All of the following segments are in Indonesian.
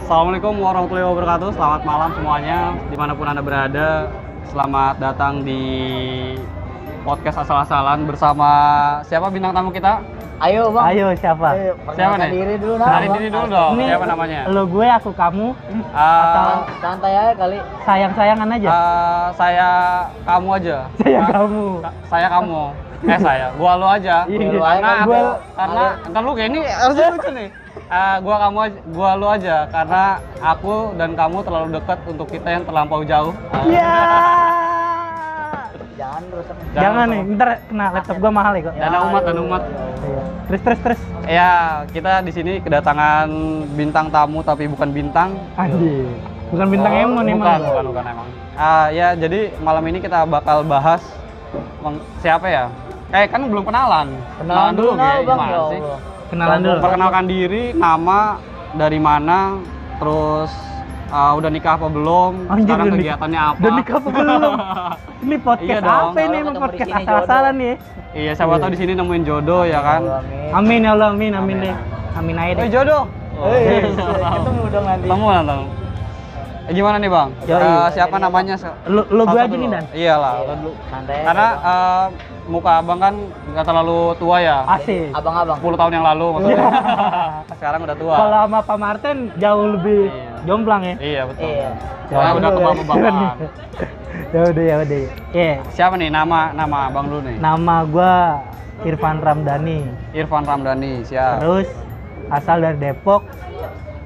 Assalamualaikum warahmatullahi wabarakatuh. Selamat malam semuanya, dimanapun Anda berada. Selamat datang di podcast asal-asalan bersama siapa bintang tamu kita? Ayo bang. Ayo siapa? Siapa nih? Diri dulu nah. Kenalin diri dulu dong. Ini Siapa namanya? Lo gue, aku, kamu, atau Santai aja kali. sayang-sayangan aja? Saya kamu aja. Sayang kamu. Saya kamu. Saya. Gua lu aja. Iya. Karena aku, Gua- karena entar lu kayak ini harusnya lucu nih. Gua kamu aja, gua lu aja karena aku dan kamu terlalu dekat untuk kita yang terlampau jauh. Iya. Jangan rusak. Jangan nih, ntar kena laptop gua mahal ya kok. Dan umat. Iya. Terus. Ya, kita di sini kedatangan bintang tamu tapi bukan bintang. Anjir. Bukan bintang Emon Bukan emang. emang. Ya, jadi malam ini kita bakal bahas siapa ya? Kan belum kenalan. Kenalan dulu Ge. bang. Gimana Ya sih? Allah. Kenalan dulu. Perkenalkan diri, nama, dari mana, terus udah nikah apa belum? Anjir, Sekarang udah kegiatannya apa? Udah nikah apa belum? Ini podcast Iya dong. apa ini? Kalau Emang ketemu di podcast sini asal-asalan nih. Iya, siapa tahu di sini nemuin jodoh ya kan? Amin. Amin ya Allah, amin deh. Amin aja deh. Jodoh. Ketemu dong nanti. Ketemu nanti. Gimana nih bang? Yoi. Siapa namanya? Lo gue Satu aja nih dulu. Dan. Iyalah. Iya, lo dulu. Santai. aja, Karena Bang. muka abang kan nggak terlalu tua ya. Asik. Abang-abang. 10 tahun yang lalu maksudnya. Sekarang udah tua. Kalau sama Pak Martin jauh lebih Iya. jomplang ya. Iya betul. Iya. Soalnya udah ke bapak-bapak. Ya udah. Iya. Siapa nih nama abang dulu nih? Nama gua Irfan Ramdhani. Irfan Ramdhani, siap. Terus asal dari Depok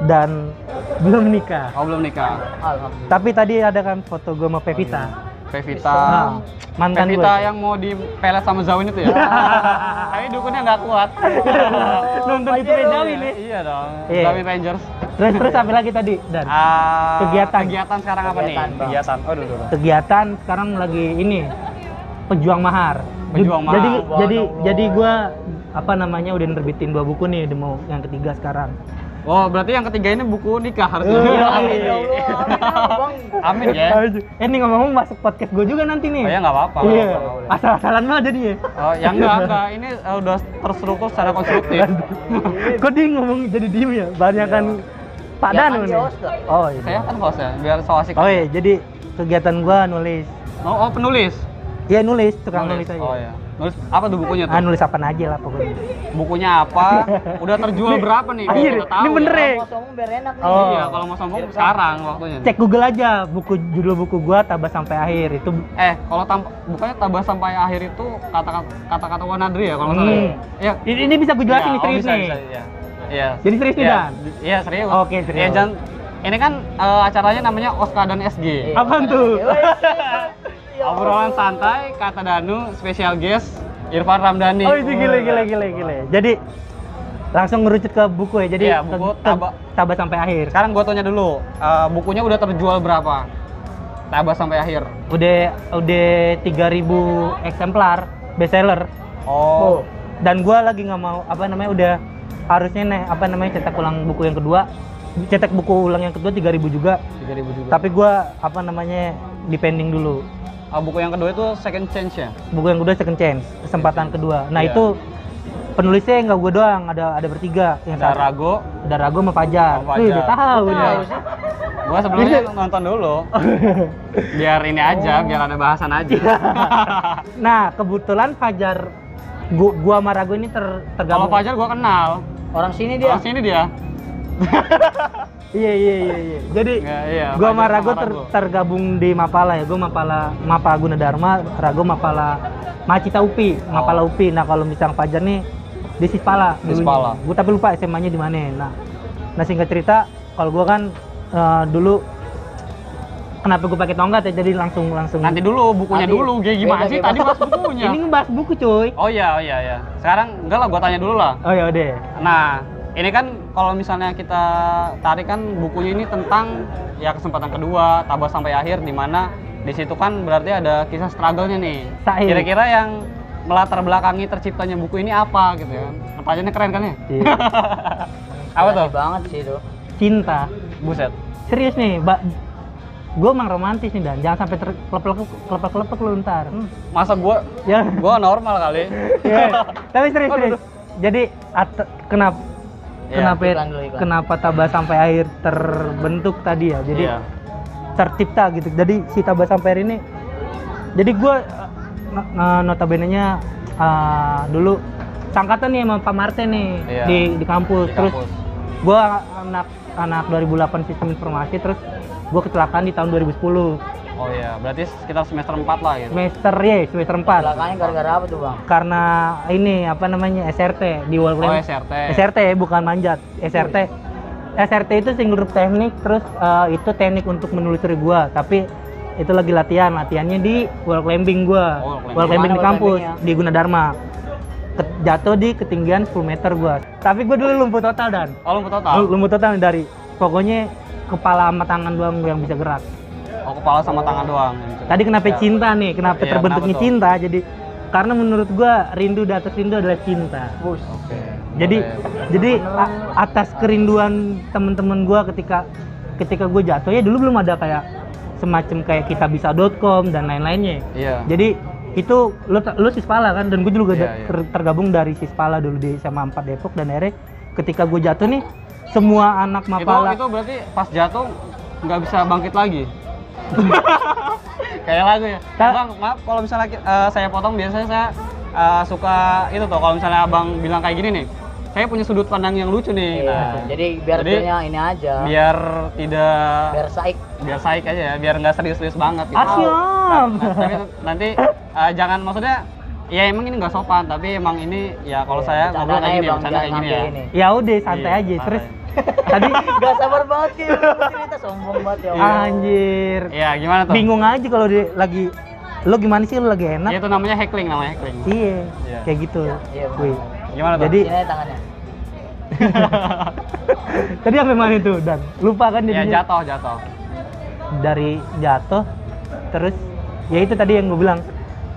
dan belum nikah. Oh belum nikah. Alhamdulillah. Tapi tadi ada kan foto gua sama Pevita. Pevita. Nah, mantan Pevita gua. yang mau dipelet sama Zawin itu ya? Tapi dukunnya nggak kuat. Nonton itu Zawin nih. Iya dong. Iya. Zawin Rangers. Terus apa lagi tadi? Dan Kegiatan sekarang apa nih? Kegiatan, Bang. Kegiatan. Oh, dulu. kegiatan sekarang lagi ini pejuang mahar. Pejuang mahar. Jadi gua apa namanya udah nerbitin 2 buku nih, udah mau yang ketiga sekarang. Oh, berarti yang ketiga ini buku nikah harusnya. Iya, Amin. Ya Allah, amin, Bang. Amin ya. Ini ngomong masuk podcast gue juga nanti nih. Oh ya nggak apa-apa. Iya. nggak apa-apa. Asal-asalan mah jadi ya. Oh, ya enggak. Ini udah terstruktur secara konstruktif. Kok dia ngomong jadi diem ya? Banyak kan Pak Ya, Danu kan nih. dia host, Dok. Oh iya. Saya kan host ya, biar so asik. Oh iya, jadi kegiatan gua nulis. Oh, penulis. Iya nulis, tukang nulis aja. Oh ya. Nulis apa tuh bukunya tuh? Nulis apa aja lah pokoknya. Bukunya apa? Udah terjual berapa nih? Biar Akhir, kita tahu ini bener ya. ya? Mau sombong biar enak nih. Oh. Iya, kalau mau sombong sekarang waktunya. Cek Google aja judul buku gua Tabah Sampai Akhir itu. Kalau bukannya tabah sampai akhir itu kata-kata Wanadri ya kalau nggak salah. Hmm. Iya. Ini bisa gue jelasin nih, serius bisa, nih. bisa, iya. Iya. Jadi serius nih, Iya. Dan? Iya, serius. Oke, serius. Ya, ini kan acaranya namanya Oska dan SG. Iya. Apaan tuh? Obrolan santai, kata Danu, special guest Irfan Ramdhani. Oh itu gile. Jadi langsung ngerucut ke buku ya. Jadi Iya, buku Tabah Sampai Akhir. Sekarang gua tanya dulu, bukunya udah terjual berapa? Tabah sampai akhir. Udah 3.000 eksemplar bestseller. Oh. Dan gua lagi nggak mau udah harusnya cetak ulang buku yang kedua. Cetak buku ulang yang kedua 3.000 juga. 3.000 juga. Tapi gua depending dulu. Buku yang kedua itu second chance ya? Buku yang kedua second chance, kesempatan kedua. Nah Iya. itu penulisnya nggak gue doang, ada bertiga. Yang Ada satu- Rago. ada Rago sama Fajar. Sama Wih, Fajar. udah tahu Iya. dia. Gua sebelumnya nonton dulu. Biar ini aja, biar ada bahasan aja. Nah kebetulan Fajar, gua sama Rago ini Kalau tergabung. Fajar gua kenal. Orang sini dia. Orang sini dia. Iya. Jadi Ya, iya, gua sama Fajar Rago sama Rago. tergabung di Mapala ya. Gua Mapa Gunadarma, Rago Mapala Macita UPI, Mapala UPI. Nah kalau misalnya Fajar nih di Sispala. Di Sispala. Gue tapi lupa SMA-nya di mana. Nah singkat cerita, kalau gua kan dulu kenapa gue pakai tongkat ya, jadi langsung Nanti dulu bukunya Nanti. dulu. Kayak gimana Beda, sih? beda. Tadi bahas bukunya. ini ngebahas buku cuy. Oh iya. Sekarang enggak lah, gua tanya dulu lah. Oh ya udah. Nah, ini kan kalau misalnya kita tarik kan bukunya ini tentang ya kesempatan kedua, tabah sampai akhir, di mana di situ kan berarti ada kisah struggle-nya nih. Sahih. Kira-kira yang melatar belakangi terciptanya buku ini apa gitu ya? Namanya keren kan ya? Iya. Apa tuh? Berani banget sih itu. Cinta. Buset. Serius nih, gue emang romantis nih Dan, jangan sampai kelepek lu ntar. Masa gua Ya. normal kali. Iya. Tapi serius. Jadi kenapa Iya. Iklan. kenapa Tabah Sampai Air terbentuk tadi ya. Jadi Iya. tercipta gitu. Jadi si Tabah Sampai Air ini, jadi gue notabene-nya dulu sangkatan nih sama Pak Martin nih Iya. di kampus. Di Terus kampus. gue anak 2008 sistem informasi, terus gue kecelakaan di tahun 2010 Oh iya, berarti sekitar semester 4 lah gitu. semester 4 Belakangnya gara-gara apa tuh bang? karena ini apa namanya SRT di World Oh, Rank. SRT. SRT bukan manjat. SRT itu single group teknik, terus itu teknik untuk menelusuri gua, tapi itu lagi latihannya di wall climbing gua. Oh, wall climbing. Wall climbing di Mana wall kampus climbingnya? di Gunadarma. Jatuh di ketinggian 10 meter gua. Tapi gua dulu lumpuh total dan Oh, lumpuh total. lumpuh total dari pokoknya kepala sama tangan doang yang bisa gerak. Oh, kepala sama tangan doang. Tadi kenapa cinta nih? Kenapa Iya, terbentuknya kenapa tuh? cinta? Jadi karena menurut gua rindu di atas rindu adalah cinta. Bus. Oke. Jadi Boleh. jadi atas kerinduan temen-temen gua ketika gue jatuh ya, dulu belum ada kayak semacam kayak kitabisa.com dan lain-lainnya. Iya. Jadi itu lu Sispala kan, dan gue juga Iya, iya. tergabung dari Sispala dulu di SMA 4 Depok, dan akhirnya ketika gue jatuh nih semua anak Mapala Itu berarti pas jatuh nggak bisa bangkit lagi. Kayak lagu ya. Bang, maaf kalau misalnya saya potong, biasanya saya suka itu tuh kalau misalnya abang bilang kayak gini nih. Saya punya sudut pandang yang lucu nih. Iya, Nah, jadi biar feelnya ini aja. biar tidak Biar saik. saik aja ya, biar nggak serius-serius banget gitu. Asyik. Tapi nanti jangan, maksudnya ya emang ini nggak sopan, tapi emang ini ya kalau saya ngobrol kayak gini ya, bercanda kayak gini ya. ya udah santai Iya, aja. santai. Terus tadi Gak sabar banget sih cerita, sombong banget ya Allah. anjir, Iya, gimana tuh? bingung aja kalau lagi lo gimana sih, lo lagi enak. Ya, itu namanya heckling, namanya heckling. Iya, Iya. kayak gitu. Iya, Wih. Gimana tuh? Jadi Sini aja tangannya. tadi sampai mana itu, dan lupa kan ya jadinya. jatuh. Dari jatuh, terus ya itu tadi yang gue bilang.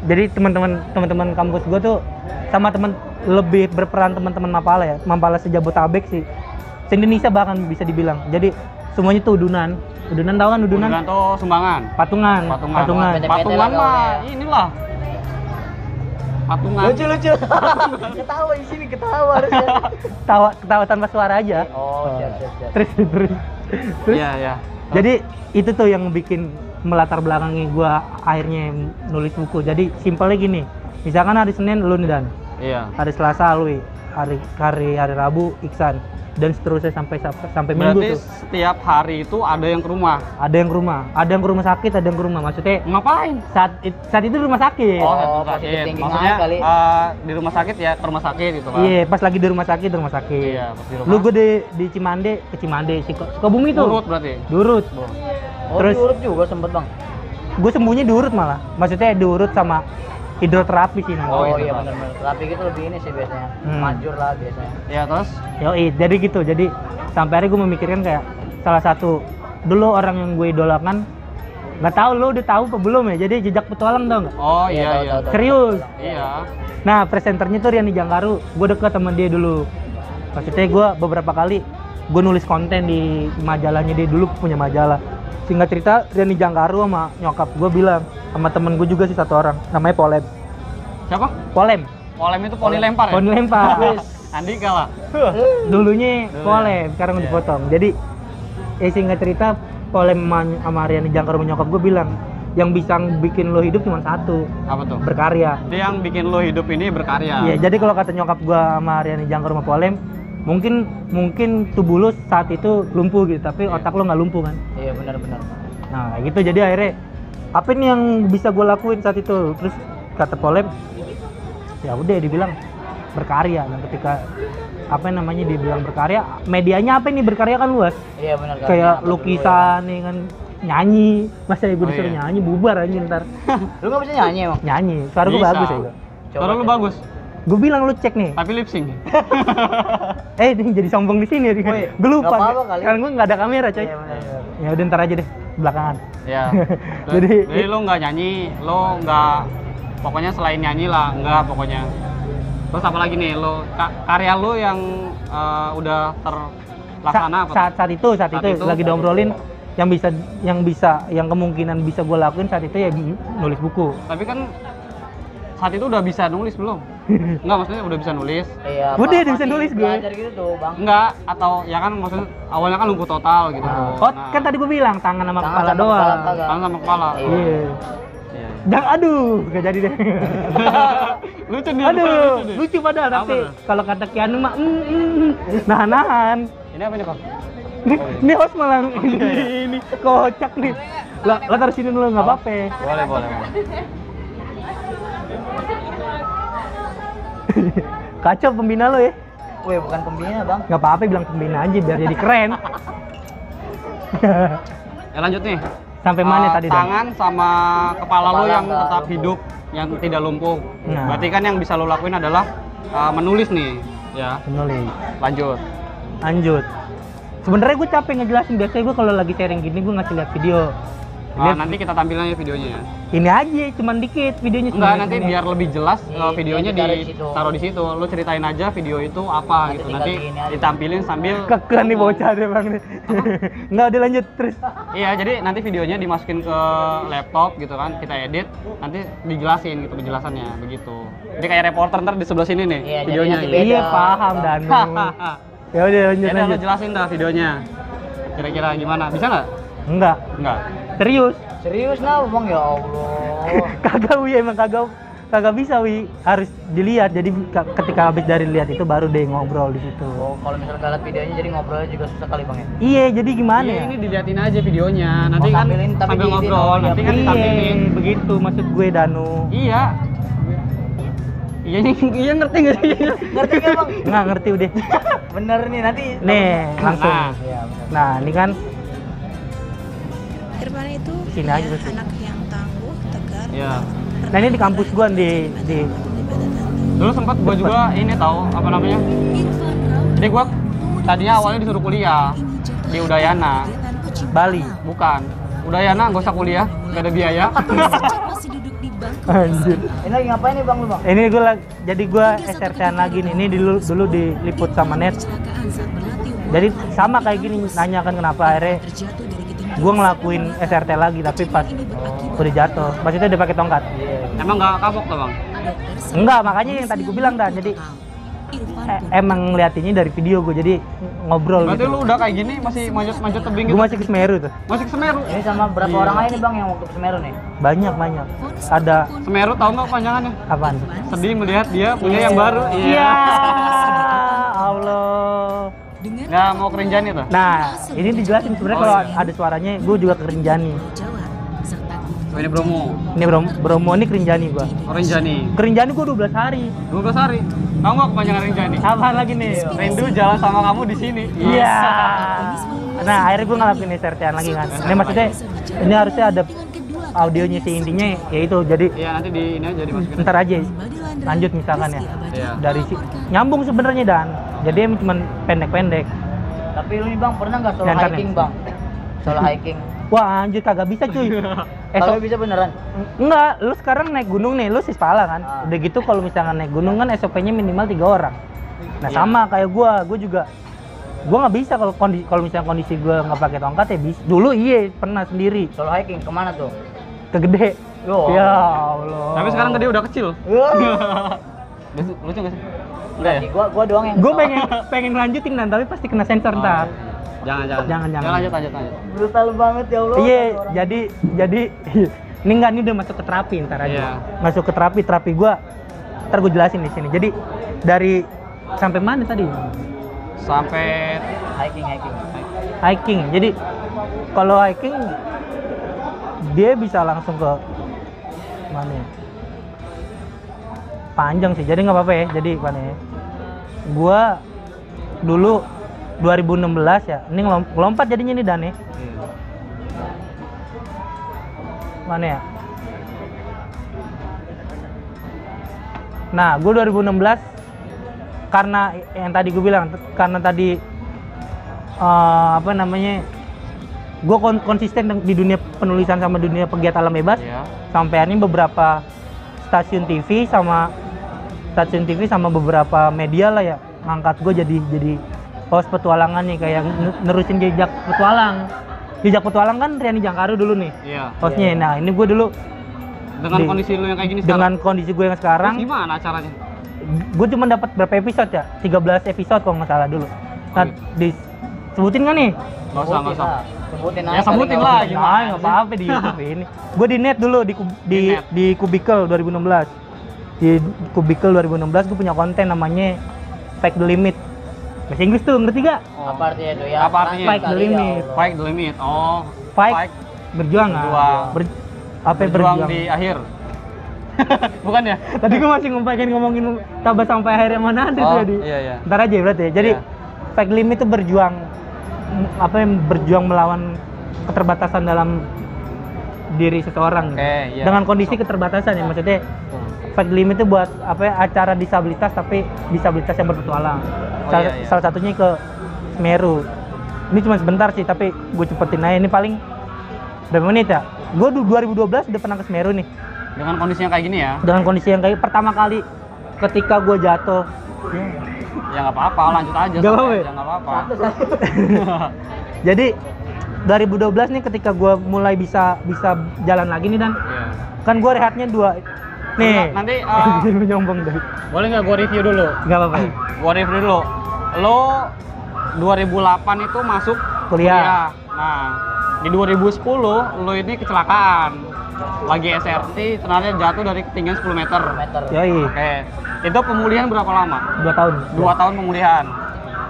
Jadi teman-teman kampus gue tuh sama lebih berperan teman-teman Mapala ya, Mapala sejabotabek sih, se-Indonesia bahkan bisa dibilang. Jadi semuanya tuh udunan tahu kan udunan? Udunan tuh sumbangan. Patungan. PT-PT Patungan lah mah gaulnya. inilah. Patungan. Lucu. Ketawa di sini, ketawa harusnya. Ketawa tanpa suara aja. Oh, siap. Terus Iya. jadi itu tuh yang bikin melatar belakangi gua akhirnya nulis buku. Jadi simpelnya gini, misalkan hari Senin lu nih Dan, Iya. hari Selasa lu, hari Rabu Iksan, dan seterusnya sampai Minggu Berarti tuh. setiap hari itu ada yang ke rumah. Ada yang ke rumah sakit, ada yang ke rumah. Maksudnya Ngapain? saat itu di rumah sakit. Oh, Oh, rumah sakit. positive thinking Maksudnya aja kali. di rumah sakit ya, ke rumah sakit gitu kan. Iya, pas lagi di rumah sakit. Iya, pas di rumah. Lu gue di Cimande, Sukabumi tuh. Urut berarti. Durut. Oh, Terus- diurut juga sempet bang. Gue sembunyi di urut malah. Maksudnya di urut sama hidroterapi sih nanti. Oh, gitu, iya Bang. benar-benar. Terapi gitu lebih ini sih biasanya. Hmm. Manjur lah biasanya. Ya, terus Yoi, jadi gitu. Jadi sampai hari gue memikirkan kayak salah satu dulu orang yang gue idolakan, nggak tahu lo udah tahu apa belum ya? Jadi jejak petualang dong nggak? oh Iya, iya. tahu. Serius. Iya. Nah, presenternya tuh Riani Jangkaru. Gue deket sama dia dulu. Maksudnya gue beberapa kali gue nulis konten di majalahnya, dia dulu punya majalah. Singkat cerita, Riani Jangkaru sama nyokap gue bilang, sama temen gue juga sih satu orang, namanya Polem. Siapa? Polem, Polem itu poni lempar ya? poni lempar. Andika lah. Dulunya Dulu Polem, ya? sekarang Iya. dipotong. Jadi, singkat cerita, Polem sama Riani Jangkaru sama nyokap gue bilang, yang bisa bikin lo hidup cuma satu, Apa tuh? berkarya. Jadi yang bikin lo hidup ini berkarya. Iya, jadi kalau kata nyokap gua sama Riani Jangkaru sama Polem, mungkin tubuh lu saat itu lumpuh gitu, tapi Iya. otak lu nggak lumpuh kan. Iya benar-benar. Nah, kayak gitu. Jadi akhirnya apa nih yang bisa gua lakuin saat itu? Terus kata Polem, ya udah dibilang berkarya. Dan ketika apa namanya dibilang berkarya, medianya apa nih, berkarya kan luas. Iya benar. Kayak Apa dulu lukisan nih kan, nyanyi. Masa ibu Oh, disuruh iya. nyanyi bubar aja ntar. Ya? Lu nggak bisa nyanyi emang? Nyanyi. Suara gua Bisa. bagus ya gua. Suara lu deh. bagus, Gua bilang lu cek nih. tapi lip sync. Ini jadi sombong di sini. Woi, Gue lupa. nggak apa-apa kali. Karena gue nggak ada kamera, coy. Iya benar. Ya udah ntar aja deh belakangan. Ya. Jadi- Jadi lo nggak nyanyi, lo nggak, pokoknya selain nyanyi lah, nggak pokoknya. Terus apa lagi nih, lo karya lo yang udah terlaksana apa? Saat itu itu, lagi diobrolin yang kemungkinan bisa gue lakuin saat itu ya nulis buku. Tapi kan saat itu udah bisa nulis belum? Enggak, maksudnya udah bisa nulis. Iya. Udah, Pak, bisa masih nulis gue. belajar gitu tuh, Bang. Enggak, atau ya kan maksudnya awalnya kan lumpuh total gitu. Oh, kan tadi gue bilang tangan sama Tangan kepala sama doang. kepala kagak. tangan sama kepala. Iya. Iya. Iya. Jangan, aduh, gak jadi deh. Lucu nih. Aduh, lucu padahal Apa tapi tuh? kalau kata Kianu mah nahan-nahan. Ini apa nih, Pak? Ini host malah ini kocak nih. Lah, taruh sini dulu nggak apa-apa. Boleh, boleh. Kacau pembina lo ya. Weh, bukan pembina, Bang. Nggak apa-apa bilang pembina aja biar jadi keren. Ya lanjut nih. Sampai mana tadi dong? Tangan sama kepala lo Kepala yang nggak tetap lumpuh. hidup, yang tidak lumpuh. Nah. Berarti kan yang bisa lo lakuin adalah menulis nih, ya. Menulis. Lanjut. Lanjut. Sebenarnya gue capek ngejelasin. Biasanya gue kalau lagi sharing gini gue ngasih lihat video. Nanti kita tampilin aja videonya ya. Ini aja, cuman dikit videonya. Enggak, cuman nanti segini. biar lebih jelas videonya ditaruh di situ. ditaruh di situ. Lo ceritain aja video itu apa Nanti gitu. tinggal Nanti gini aja. ditampilin sambil Keken nih bocah deh bang nih. Nggak, udah lanjut terus. Iya, jadi nanti videonya dimasukin ke laptop gitu kan, kita edit, nanti dijelasin gitu penjelasannya begitu. Jadi kayak reporter ntar di sebelah sini nih Iya, jadi videonya. nanti Gitu. beda. Iya paham Danu. Ya udah lanjut Ya udah, lo lanjut. jelasin dah videonya. Kira-kira gimana? Bisa nggak? Enggak, Enggak. serius. Serius nah, Bang, ya Allah. Kagak Wi, emang kagak bisa Wi, harus dilihat. Jadi ketika habis dari lihat itu baru deh ngobrol di situ. Oh, kalau misalnya nggak lihat videonya jadi ngobrolnya juga susah kali, Bang ya. Iya, jadi gimana Iya, ya? ini diliatin aja videonya. Nanti kan tampilin, tapi sambil di- ngobrol, oh, iya, nanti kan Iya, ditampilin. begitu maksud gue Danu. Iya. Iya, iya ngerti nggak sih? Ngerti nggak, Bang? Nggak ngerti udah. Bener nih, nanti. Nih, langsung. Nah. Iya, bener. Nah, ini kan Irfan itu Sini dia aja, Bos. anak yang tangguh, tegar. Iya. nah ini di kampus gua di Dulu sempat gua juga ini tahu apa namanya? Jadi gua tadinya awalnya disuruh kuliah di Udayana. Bali. Bukan. Udayana nggak usah kuliah, nggak ada biaya. Anjir. Ini lagi ngapain nih, Bang, lu, Bang? Ini jadi gua SRT-an lagi nih. Ini dulu diliput sama net. Jadi sama kayak gini, nanya kan kenapa akhirnya gua ngelakuin SRT lagi tapi pas udah jatuh. Pas itu udah pakai tongkat. Emang nggak kapok tuh bang? Enggak, makanya yang tadi gua bilang dah. Jadi emang ngeliatinnya dari video gua, jadi ngobrol Berarti gitu. lu udah kayak gini masih manjat tebing gitu? Gua masih ke Semeru tuh. Masih ke Semeru? Ini sama berapa Iya. orang lain nih, Bang, yang waktu ke Semeru nih? Banyak. Ada Semeru tahu nggak kepanjangannya? apaan? Sedih melihat dia punya yang baru. Iya. Allah. Nggak mau kerinjani tuh? Nah, ini dijelasin sebenarnya Oh, kalau iya. ada suaranya, gue juga ke Rinjani. Oh, ini Bromo. Ini Bromo ini ke Rinjani gua. Oh, Rinjani. Ke Rinjani gua 12 hari. 12 hari. Tahu nggak kepanjangan Rinjani? Apaan lagi nih? Rindu jalan sama kamu di sini. Iya. Nah, akhirnya gua ngelakuin SRT-an lagi kan. Ini maksudnya ini harusnya ada audionya sih, intinya yaitu jadi Iya, nanti di ini aja dimasukin. ntar aja lanjut misalkan ya. Iya. Dari nyambung sebenarnya Dan. Jadi emang cuma pendek-pendek. Tapi lu nih, Bang, pernah nggak solo Jangan hiking, ya. Bang? Solo hiking. Wah, anjir kagak bisa cuy. Kalau bisa beneran. Enggak, lu sekarang naik gunung nih, lu Sispala kan. Ah. Udah gitu kalau misalkan naik gunung kan SOP-nya minimal 3 orang. Nah, Iya. sama kayak gua juga nggak bisa kalau misalnya kondisi gua nggak pakai tongkat ya bisa. Dulu iya pernah sendiri Solo hiking kemana tuh? ke Gede. Yo. Ya Allah. Tapi sekarang gede udah kecil. Wah. Lucu nggak sih? Enggak ya? Gua doang yang Gua pengen lanjutin Dan, tapi pasti kena sensor ntar. Jangan. Jangan. Ya, lanjut. brutal banget ya Allah. Iya, orang. jadi ini enggak, ini udah masuk ke terapi ntar aja. Iya. Masuk ke terapi gua. Ntar gua jelasin di sini. Jadi dari sampai mana tadi? Sampai hiking. Hiking. Jadi kalau hiking dia bisa langsung ke mana ya? Panjang sih, jadi nggak apa-apa ya. Jadi mana ya? Gua dulu 2016 ya. Ini ngelompat jadinya nih Dan ya. Mana ya? Nah, gue 2016 karena yang tadi gue bilang, karena tadi apa namanya, gue konsisten di dunia penulisan sama dunia pegiat alam bebas. Iya. Sampai ini beberapa stasiun TV sama beberapa media lah ya ngangkat gue jadi host petualangan nih, kayak nerusin jejak petualang kan Riani Jangkaru dulu nih Iya. hostnya. Nah ini gue dulu Dengan kondisi lu yang kayak gini dengan sekarang. kondisi gue yang sekarang, Terus gimana caranya? gue cuma dapat berapa episode ya? 13 episode kalau nggak salah dulu. Nah, disebutin nggak nih? Nggak usah. Sebutin Ya, sebutin lah, gimana Nggak apa-apa di YouTube ini. Gue di net dulu di Kubikel 2016. Di Kubikel 2016 gue punya konten namanya Fight the Limit. Bahasa Inggris tuh, ngerti gak? Apa artinya itu ya? Apa artinya? Fight the limit. Fight the limit. Oh. Fight, berjuang. Berjuang di akhir. Bukan ya? Tadi gue masih ngomongin tabah sampai akhirnya mana ada Oh, tadi. iya. Ntar aja berarti ya. Jadi Iya. Fight the Limit itu berjuang berjuang melawan keterbatasan dalam diri seseorang. Oke, iya. Dengan kondisi keterbatasan ya, maksudnya Fight the Limit itu buat acara disabilitas tapi disabilitas yang berpetualang. Oh, iya. Salah satunya ke Semeru. Ini cuma sebentar sih tapi gue cepetin aja, ini paling berapa menit ya? Gue 2012 udah pernah ke Semeru nih. Dengan kondisi yang kayak gini ya. Dengan kondisi yang kayak pertama kali ketika gue jatuh. Ya nggak apa-apa, lanjut aja. Nggak apa-apa ya? Nggak apa-apa. Jadi 2012 nih ketika gue mulai bisa jalan lagi nih dan Iya. kan gue rehatnya 2 nih. Nanti nyombong dari. boleh nggak gue review dulu? Nggak apa-apa. Gue review dulu. Lo 2008 itu masuk Kuliah. Nah, di 2010 lo ini kecelakaan. Lagi SRT, ternyata jatuh dari ketinggian 10 meter. Yoi, Oke. Itu pemulihan berapa lama? 2 tahun. 2 tahun pemulihan.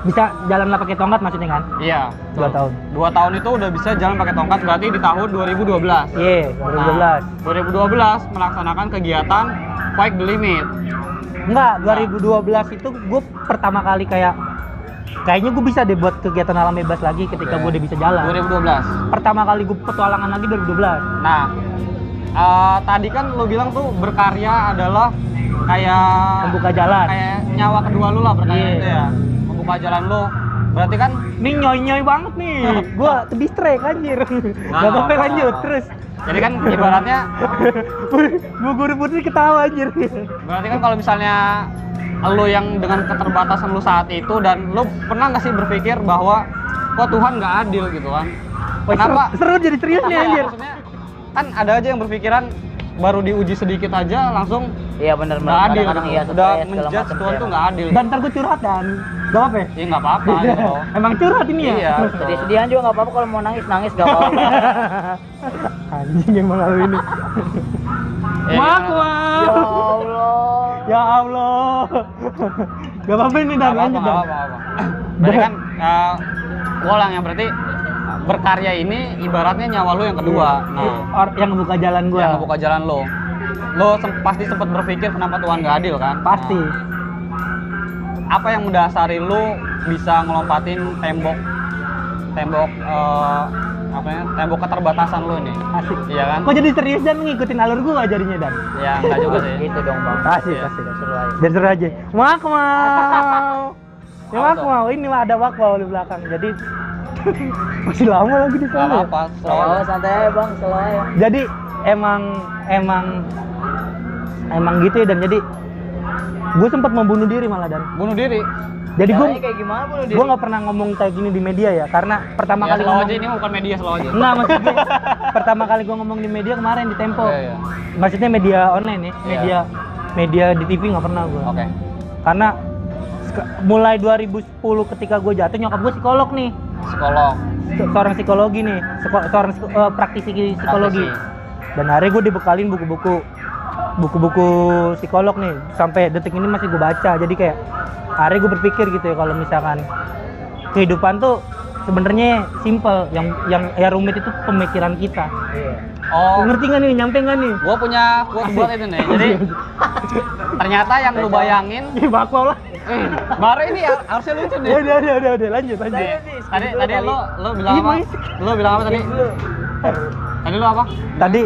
Bisa jalan lah pakai tongkat maksudnya kan? Iya. 2 tahun. 2 tahun itu udah bisa jalan pakai tongkat, berarti di tahun 2012. Iya, 2012. 2012 melaksanakan kegiatan Fight the Limit. Enggak, 2012 itu gue pertama kali kayaknya gue bisa deh buat kegiatan alam bebas lagi ketika gue udah bisa jalan. 2012. Pertama kali gue petualangan lagi 2012. Nah, tadi kan lo bilang tuh berkarya adalah kayak Membuka jalan. kayak nyawa kedua lu lah berkarya Iya. itu ya. Membuka jalan lo. Berarti kan Nih nyoy banget nih. Gue ke distract anjir. Gak apa-apa lanjut terus. jadi kan ibaratnya Gue guru putri ketawa anjir. berarti kan kalau misalnya lo yang dengan keterbatasan lo saat itu dan lo pernah nggak sih berpikir bahwa kok Tuhan nggak adil gitu kan? Kenapa? Seru jadi serius nih Iya, anjir. maksudnya kan ada aja yang berpikiran baru diuji sedikit aja langsung Iya benar nggak adil kadang-kadang gitu. iya Udah stres, segala menjudge macam Tuhan sih tuh emang. nggak adil. Dan ntar gue curhat dan gak apa-apa ya? Ya nggak apa-apa gitu. Emang curhat ini ya? Iya. Sedih-sedihan juga nggak apa-apa, kalau mau nangis gak apa-apa. Anjing emang lalu ini. Ya, Maaf, gimana? maaf. Ya Allah. Ya Allah. Gak apa-apa ini dan Nggak lanjut dan. apa-apa. Berarti kan gue ulang ya, berarti berkarya ini ibaratnya nyawa lo yang kedua. Nah, Yang ngebuka jalan gue. yang ngebuka jalan lo. Lo pasti sempat berpikir kenapa Tuhan nggak adil kan? Pasti. Apa yang mendasari lo bisa ngelompatin tembok tembok keterbatasan lo ini? Asik. Iya kan? Kok jadi serius dan ngikutin alur gue jadinya dan? Ya enggak juga sih. Gitu dong bang. Asik, Iya. asik. Seru aja. Biar seru aja. Mak mau. Ya Apa mak tuh? mau. Ini ada mak mau di belakang. Jadi masih lama lagi di Gak sana. ya? apa-apa. Oh santai aja bang, slow aja. Jadi emang gitu ya dan jadi gue sempat membunuh diri malah dan. Bunuh diri. Jadi gue Caranya kayak gimana bunuh diri? gue nggak pernah ngomong kayak gini di media ya karena pertama Ya, kali slow ngomong aja, ini bukan media, slow aja. Enggak, maksudnya pertama kali gue ngomong di media kemarin di Tempo. Iya. Maksudnya media online ya, Iya. media di TV nggak pernah gue. Oke. Karena mulai 2010 ketika gue jatuh nyokap gue psikolog nih, Psikolog. seorang psikologi nih, seorang praktisi psikologi. Dan hari gue dibekalin buku-buku psikolog nih, sampai detik ini masih gue baca. Jadi kayak hari gue berpikir gitu ya kalau misalkan kehidupan tuh sebenarnya simple, yang rumit itu pemikiran kita. Iya. Oh, Ngerti nggak nih? Nyampe nggak nih? gua punya quote buat itu nih. Jadi ternyata yang lu bayangin, Ih, bakwa lah. baru ini ya, harusnya lucu nih. Udah, lanjut. Tadi lo bilang Ih, apa? Mas. Lo bilang apa tadi? Tadi lo apa? Tadi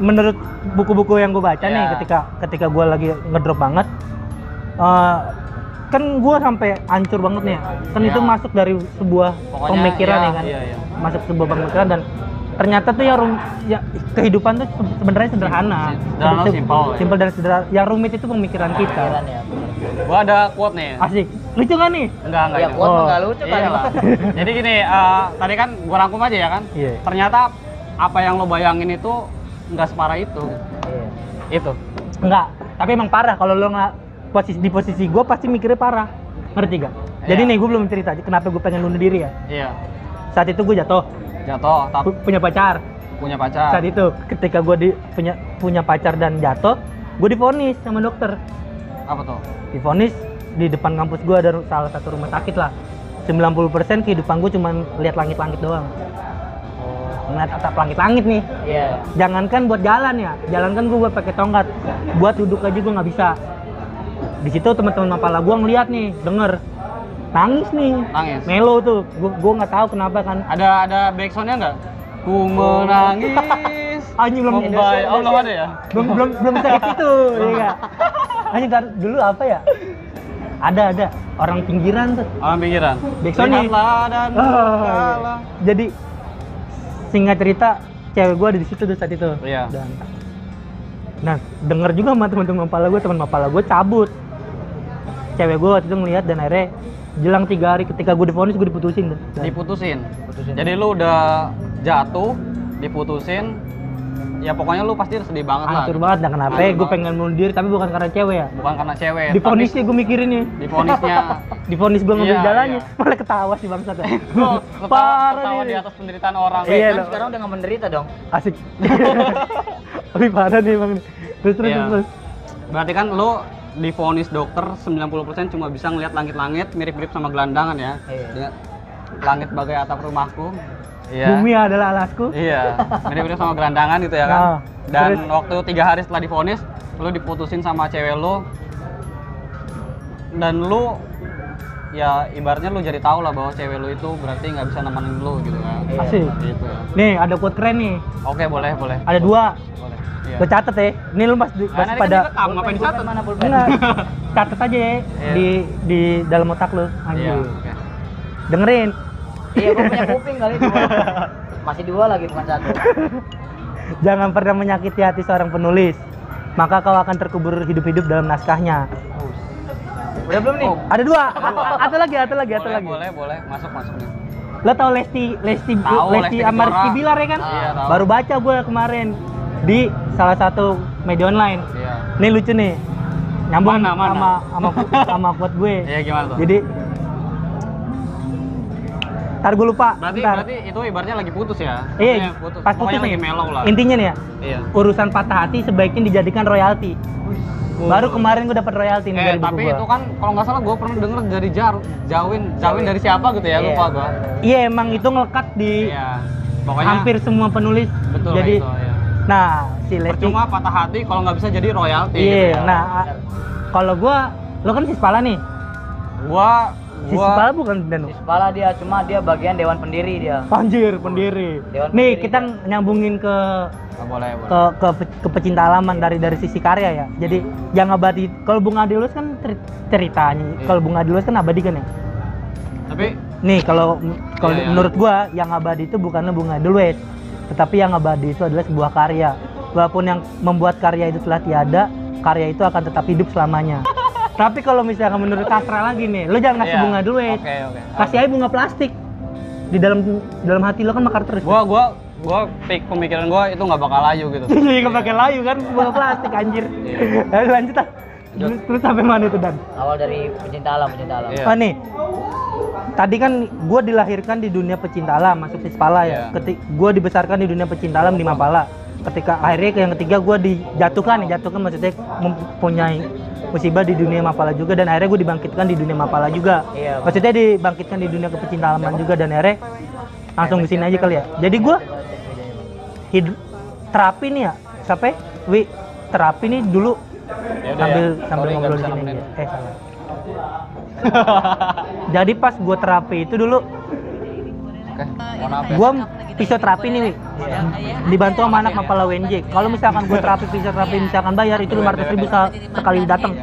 menurut buku-buku yang gue baca nih Iya. ketika gue lagi ngedrop banget, kan gue sampai hancur banget nih ya. Kan Iya. itu masuk dari sebuah Pokoknya, pemikiran iya, ya kan, iya. masuk sebuah pemikiran dan ternyata tuh ya kehidupan tuh sebenarnya sederhana, Sederhana, simple, ya. simpel dan sederhana. Yang rumit itu pemikiran kita. Pikiran ya. Gua ada quote nih. Asik, lucu kan nih? Enggak Ya ini. kuat Oh. nggak lucu kan? Iya lah. Jadi gini, tadi kan gua rangkum aja ya kan. Iya. Ternyata apa yang lo bayangin itu nggak separah itu. Iya. Itu. Enggak, tapi emang parah kalau lo nggak di posisi gue pasti mikirnya parah. Ngerti gak? Jadi Iya. nih gue belum cerita kenapa gue pengen bunuh diri ya. Iya. Saat itu gue jatuh, Tapi punya pacar. punya pacar. Saat itu ketika gue punya pacar dan jatuh, gue divonis sama dokter. Apa tuh? Divonis di depan kampus gue ada salah satu rumah sakit lah. 90% kehidupan gue cuma lihat langit-langit doang. Ngeliat atap langit-langit nih. Iya. Jangankan buat jalan ya, jalan kan gue buat pakai tongkat. Buat duduk aja gue nggak bisa. Di situ teman-teman mapala gue ngeliat nih, denger nangis nih. Nangis. Melo tuh, gue nggak tahu kenapa kan. Ada backsoundnya nggak? Ku menangis. Anjing belum Membayar. Oh, belum ada ya? belum sakit itu, ya nggak? Anjing dulu apa ya? Ada orang pinggiran tuh. Orang pinggiran. Backsoundnya. Lihatlah dan kalah. Jadi singkat cerita, cewek gue ada di situ tuh saat itu. Iya. Nah, denger juga sama teman mapala gue cabut. Cewek gue waktu itu ngeliat dan akhirnya jelang 3 hari ketika gue divonis gue diputusin. Diputusin. Jadi lu udah jatuh, diputusin. Ya pokoknya lu pasti sedih banget lah. Hancur banget, nah kenapa Hancur gue banget. pengen bunuh diri tapi bukan karena cewek ya. Bukan karena cewek. Divonisnya gue mikirin nih. Divonisnya. Divonis gue ngambil Iya, jalannya, iya. malah ketawa sih bangsat ya. Lu Parah ketawa nih. di atas penderitaan orang. Iya, Kan dong. sekarang udah nggak menderita dong. Asik. Tapi parah nih emang nih. Terus. Iya. Berarti kan lu divonis dokter 90% cuma bisa ngelihat langit-langit mirip-mirip sama gelandangan ya. Iya. Dengan langit bagai atap rumahku. Iya. Bumi adalah alasku. Iya, mirip-mirip sama gelandangan gitu ya kan. Nah, Dan terus? waktu 3 hari setelah divonis, lu diputusin sama cewek lu. Dan lu ya ibaratnya lu jadi tahu lah bahwa cewek lu itu berarti nggak bisa nemenin lu gitu kan. Iya. Asik. Gitu ya. Nih ada quote keren nih. Oke, boleh. Ada 2. Boleh. Iya. Gue catet ya. Ini lu pas Nah, nanti pada kan direkam, ngapain dicatat? Mana pulpen? enggak. Catet aja ya Iya. di dalam otak lu. Iya, Anjir. oke. Dengerin. Iya, gue punya kuping kali itu. Masih 2 lagi bukan 1. Jangan pernah menyakiti hati seorang penulis. Maka kau akan terkubur hidup-hidup dalam naskahnya. Udah belum nih? Oh, Ada 2. Atau lagi. boleh. Masuk nih. Lo tau Lesti Tahu, Lesti sama Kejora. Rizky Bilar ya kan? Iya, tahu. Baru baca gue kemarin di salah satu media online. Iya. Ini lucu nih. Nyambung Mana? sama quote gue. Iya, gimana tuh? Jadi ntar gue lupa. Berarti itu ibaratnya lagi putus ya? Iya, Maksudnya putus. pas Pokoknya putus lagi nih. mellow lah. Intinya nih ya, Iya. urusan patah hati sebaiknya dijadikan royalti. Baru kemarin gue dapat royalti nih dari buku Tapi gua. itu kan kalau nggak salah gue pernah denger dari Jawin dari siapa gitu ya, Iya. lupa gue. Iya emang itu ngelekat di Iya. Pokoknya hampir semua penulis. betul Jadi, kayak itu, ya. nah si Lesti. Percuma patah hati kalau nggak bisa jadi royalti Iya, gitu ya. nah kalau gua, lo kan Sispala nih. Gua Sispala bukan Danu. Di kepala dia, cuma dia bagian dewan pendiri dia. Anjir, pendiri. Dewan Nih pendiri, kita nyambungin ke boleh. ke pecinta halaman dari sisi karya ya. Jadi yang abadi, kalau Bunga Adilus kan ceritanya. Iya. Kalau Bunga Adilus kan abadi kan ya. Tapi Nih kalau Iya. menurut gua yang abadi itu bukanlah Bunga Adilus, tetapi yang abadi itu adalah sebuah karya. Walaupun yang membuat karya itu telah tiada, karya itu akan tetap hidup selamanya. Tapi kalau misalnya menurut Kasra lagi nih, lo jangan kasih Iya. bunga Adilus. Oke. Kasih aja bunga plastik. Di dalam hati lo kan mekar terus. Gua pemikiran gua itu nggak bakal layu gitu. Jadi nggak pakai layu kan bunga plastik anjir. Iya. Ayo lanjut ah. Terus sampai mana itu Dan? Awal dari pecinta alam. Iya. Oh nih, tadi kan gue dilahirkan di dunia pecinta alam, masuk Sispala ya. Iya. Gue dibesarkan di dunia pecinta alam di Mapala. Ketika akhirnya yang ketiga gue dijatuhkan maksudnya mempunyai musibah di dunia Mapala juga, dan akhirnya gue dibangkitkan di dunia Mapala juga. Iya. Maksudnya dibangkitkan di dunia kepecinta alaman juga, dan akhirnya langsung ke sini aja kali ya. Jadi gue terapi nih ya, sampai terapi nih dulu. Yaudah ya. sambil Sorry, nggak ngobrol di bisa sini nemenin. aja. Salah. Jadi pas gue terapi itu dulu, Oke, mohon maaf ya. gue fisioterapi nih, Wi. Dibantu sama anak Mapala WNJ. Kalau misalkan gue fisioterapi misalkan bayar itu 500.000 sekali datang.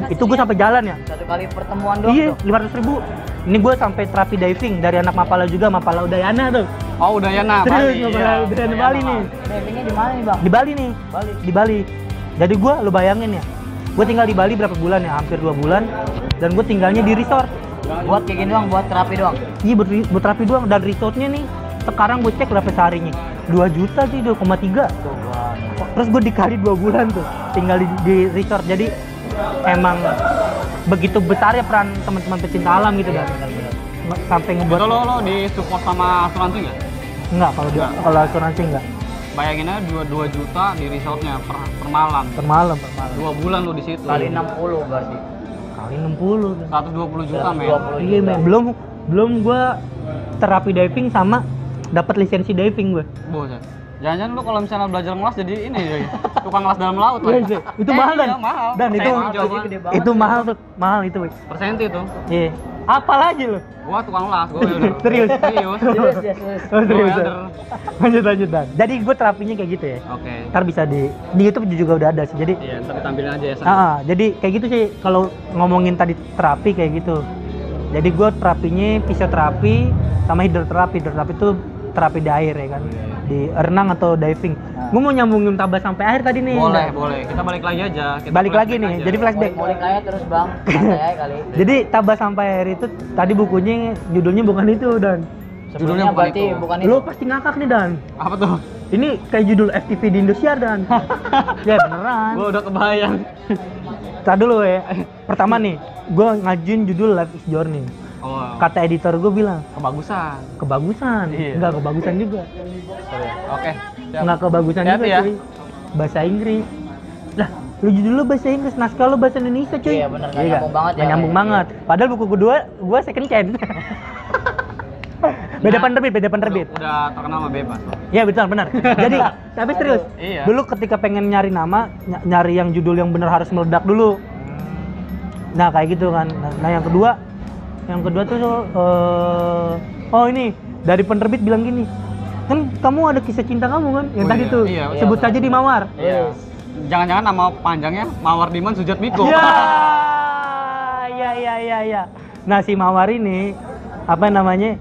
Itu gue sampai jalan ya. 1 kali pertemuan doang. Iya, tuh. 500.000. Ini gue sampai terapi diving dari anak Mapala juga, Mapala Udayana tuh. Oh, udah ya nah. Serius, Bali. Mapala Udayana Bali nih. Divingnya di mana nih, Bang? Di Bali nih. Bali. Di Bali. Jadi gue, lo bayangin ya, gue tinggal di Bali berapa bulan ya, hampir 2 bulan, dan gue tinggalnya di resort. Buat kayak gini doang, buat terapi doang. Iya, buat terapi doang, dan resortnya nih sekarang gue cek berapa seharinya, 2 juta sih, 2,3. Tuh, gua Terus gue dikali 2 bulan tuh tinggal di resort. Jadi emang begitu besar ya peran teman-teman pecinta alam gitu kan. Sampai ngebuat Itu lo di support sama asuransi nggak? enggak kalau asuransi enggak. Bayangin aja 2 juta di resortnya per malam. Per malam. 2 bulan lo di situ. Kali 60 berarti. Kali 60 kan. 120 juta men. 120. Iya men, belum gua terapi diving sama dapat lisensi diving gua. Buset. Jangan-jangan lu kalau misalnya belajar ngelas jadi ini ya, tukang ngelas dalam laut lah. Iya, itu mahal iya, dan mahal. dan itu Persen jawaban. gede banget. itu mahal itu. Wih. Persenti itu. Iya. Apalagi lu? Gua tukang las, gua welder. Serius? Serius. Serius ya, serius. Oh, serius. welder. Lanjut dan. Jadi gue terapinya kayak gitu ya. Oke. Ntar bisa di YouTube juga udah ada sih. Jadi Iya, tapi tampilin aja ya. San. jadi kayak gitu sih kalau ngomongin tadi terapi kayak gitu. Jadi gue terapinya fisioterapi sama hidroterapi. Hidroterapi itu terapi di air ya kan. Di renang atau diving. Gue mau nyambungin tabas sampai akhir tadi nih. Boleh, Dan. boleh. Kita balik lagi aja. Kita Balik lagi flashback nih. aja. Jadi flashback. Mulik aja terus bang, santai aja kali. Jadi tabas sampai air itu tadi bukunya judulnya bukan itu dan. Judulnya Sebelumnya bukan berarti itu. bukan itu. Lo pasti ngakak nih dan. Apa tuh? Ini kayak judul FTV di Indosiar dan. Ya beneran. Gua udah kebayang. Tadi dulu ya. Pertama nih, gue ngajuin judul Life is Journey. Oh, Kata editor gue bilang kebagusan. kebagusan, Iya. enggak kebagusan juga, Oke. siap. enggak kebagusan Hati-hati juga ya. cuy. Bahasa Inggris. Lah, lu judul lu bahasa Inggris, naskah lu bahasa Indonesia cuy. Iya, bener, nggak Iya nyambung banget nggak ya. nyambung banget. Padahal buku kedua gue second chance. beda penerbit. Udah terkenal sama bebas. Loh. Iya betul benar. Jadi tapi serius. Iya. Dulu ketika pengen nyari nama, nyari yang judul yang bener harus meledak dulu. Nah kayak gitu kan. Nah yang kedua tuh oh ini dari penerbit bilang gini, kan kamu ada kisah cinta kamu kan yang Oh, tadi iya. tuh, Iya, sebut benar. saja di Mawar. Iya. Jangan-jangan nama panjangnya Mawar Diman Sujat Miko. Ya. Nah si Mawar ini apa namanya?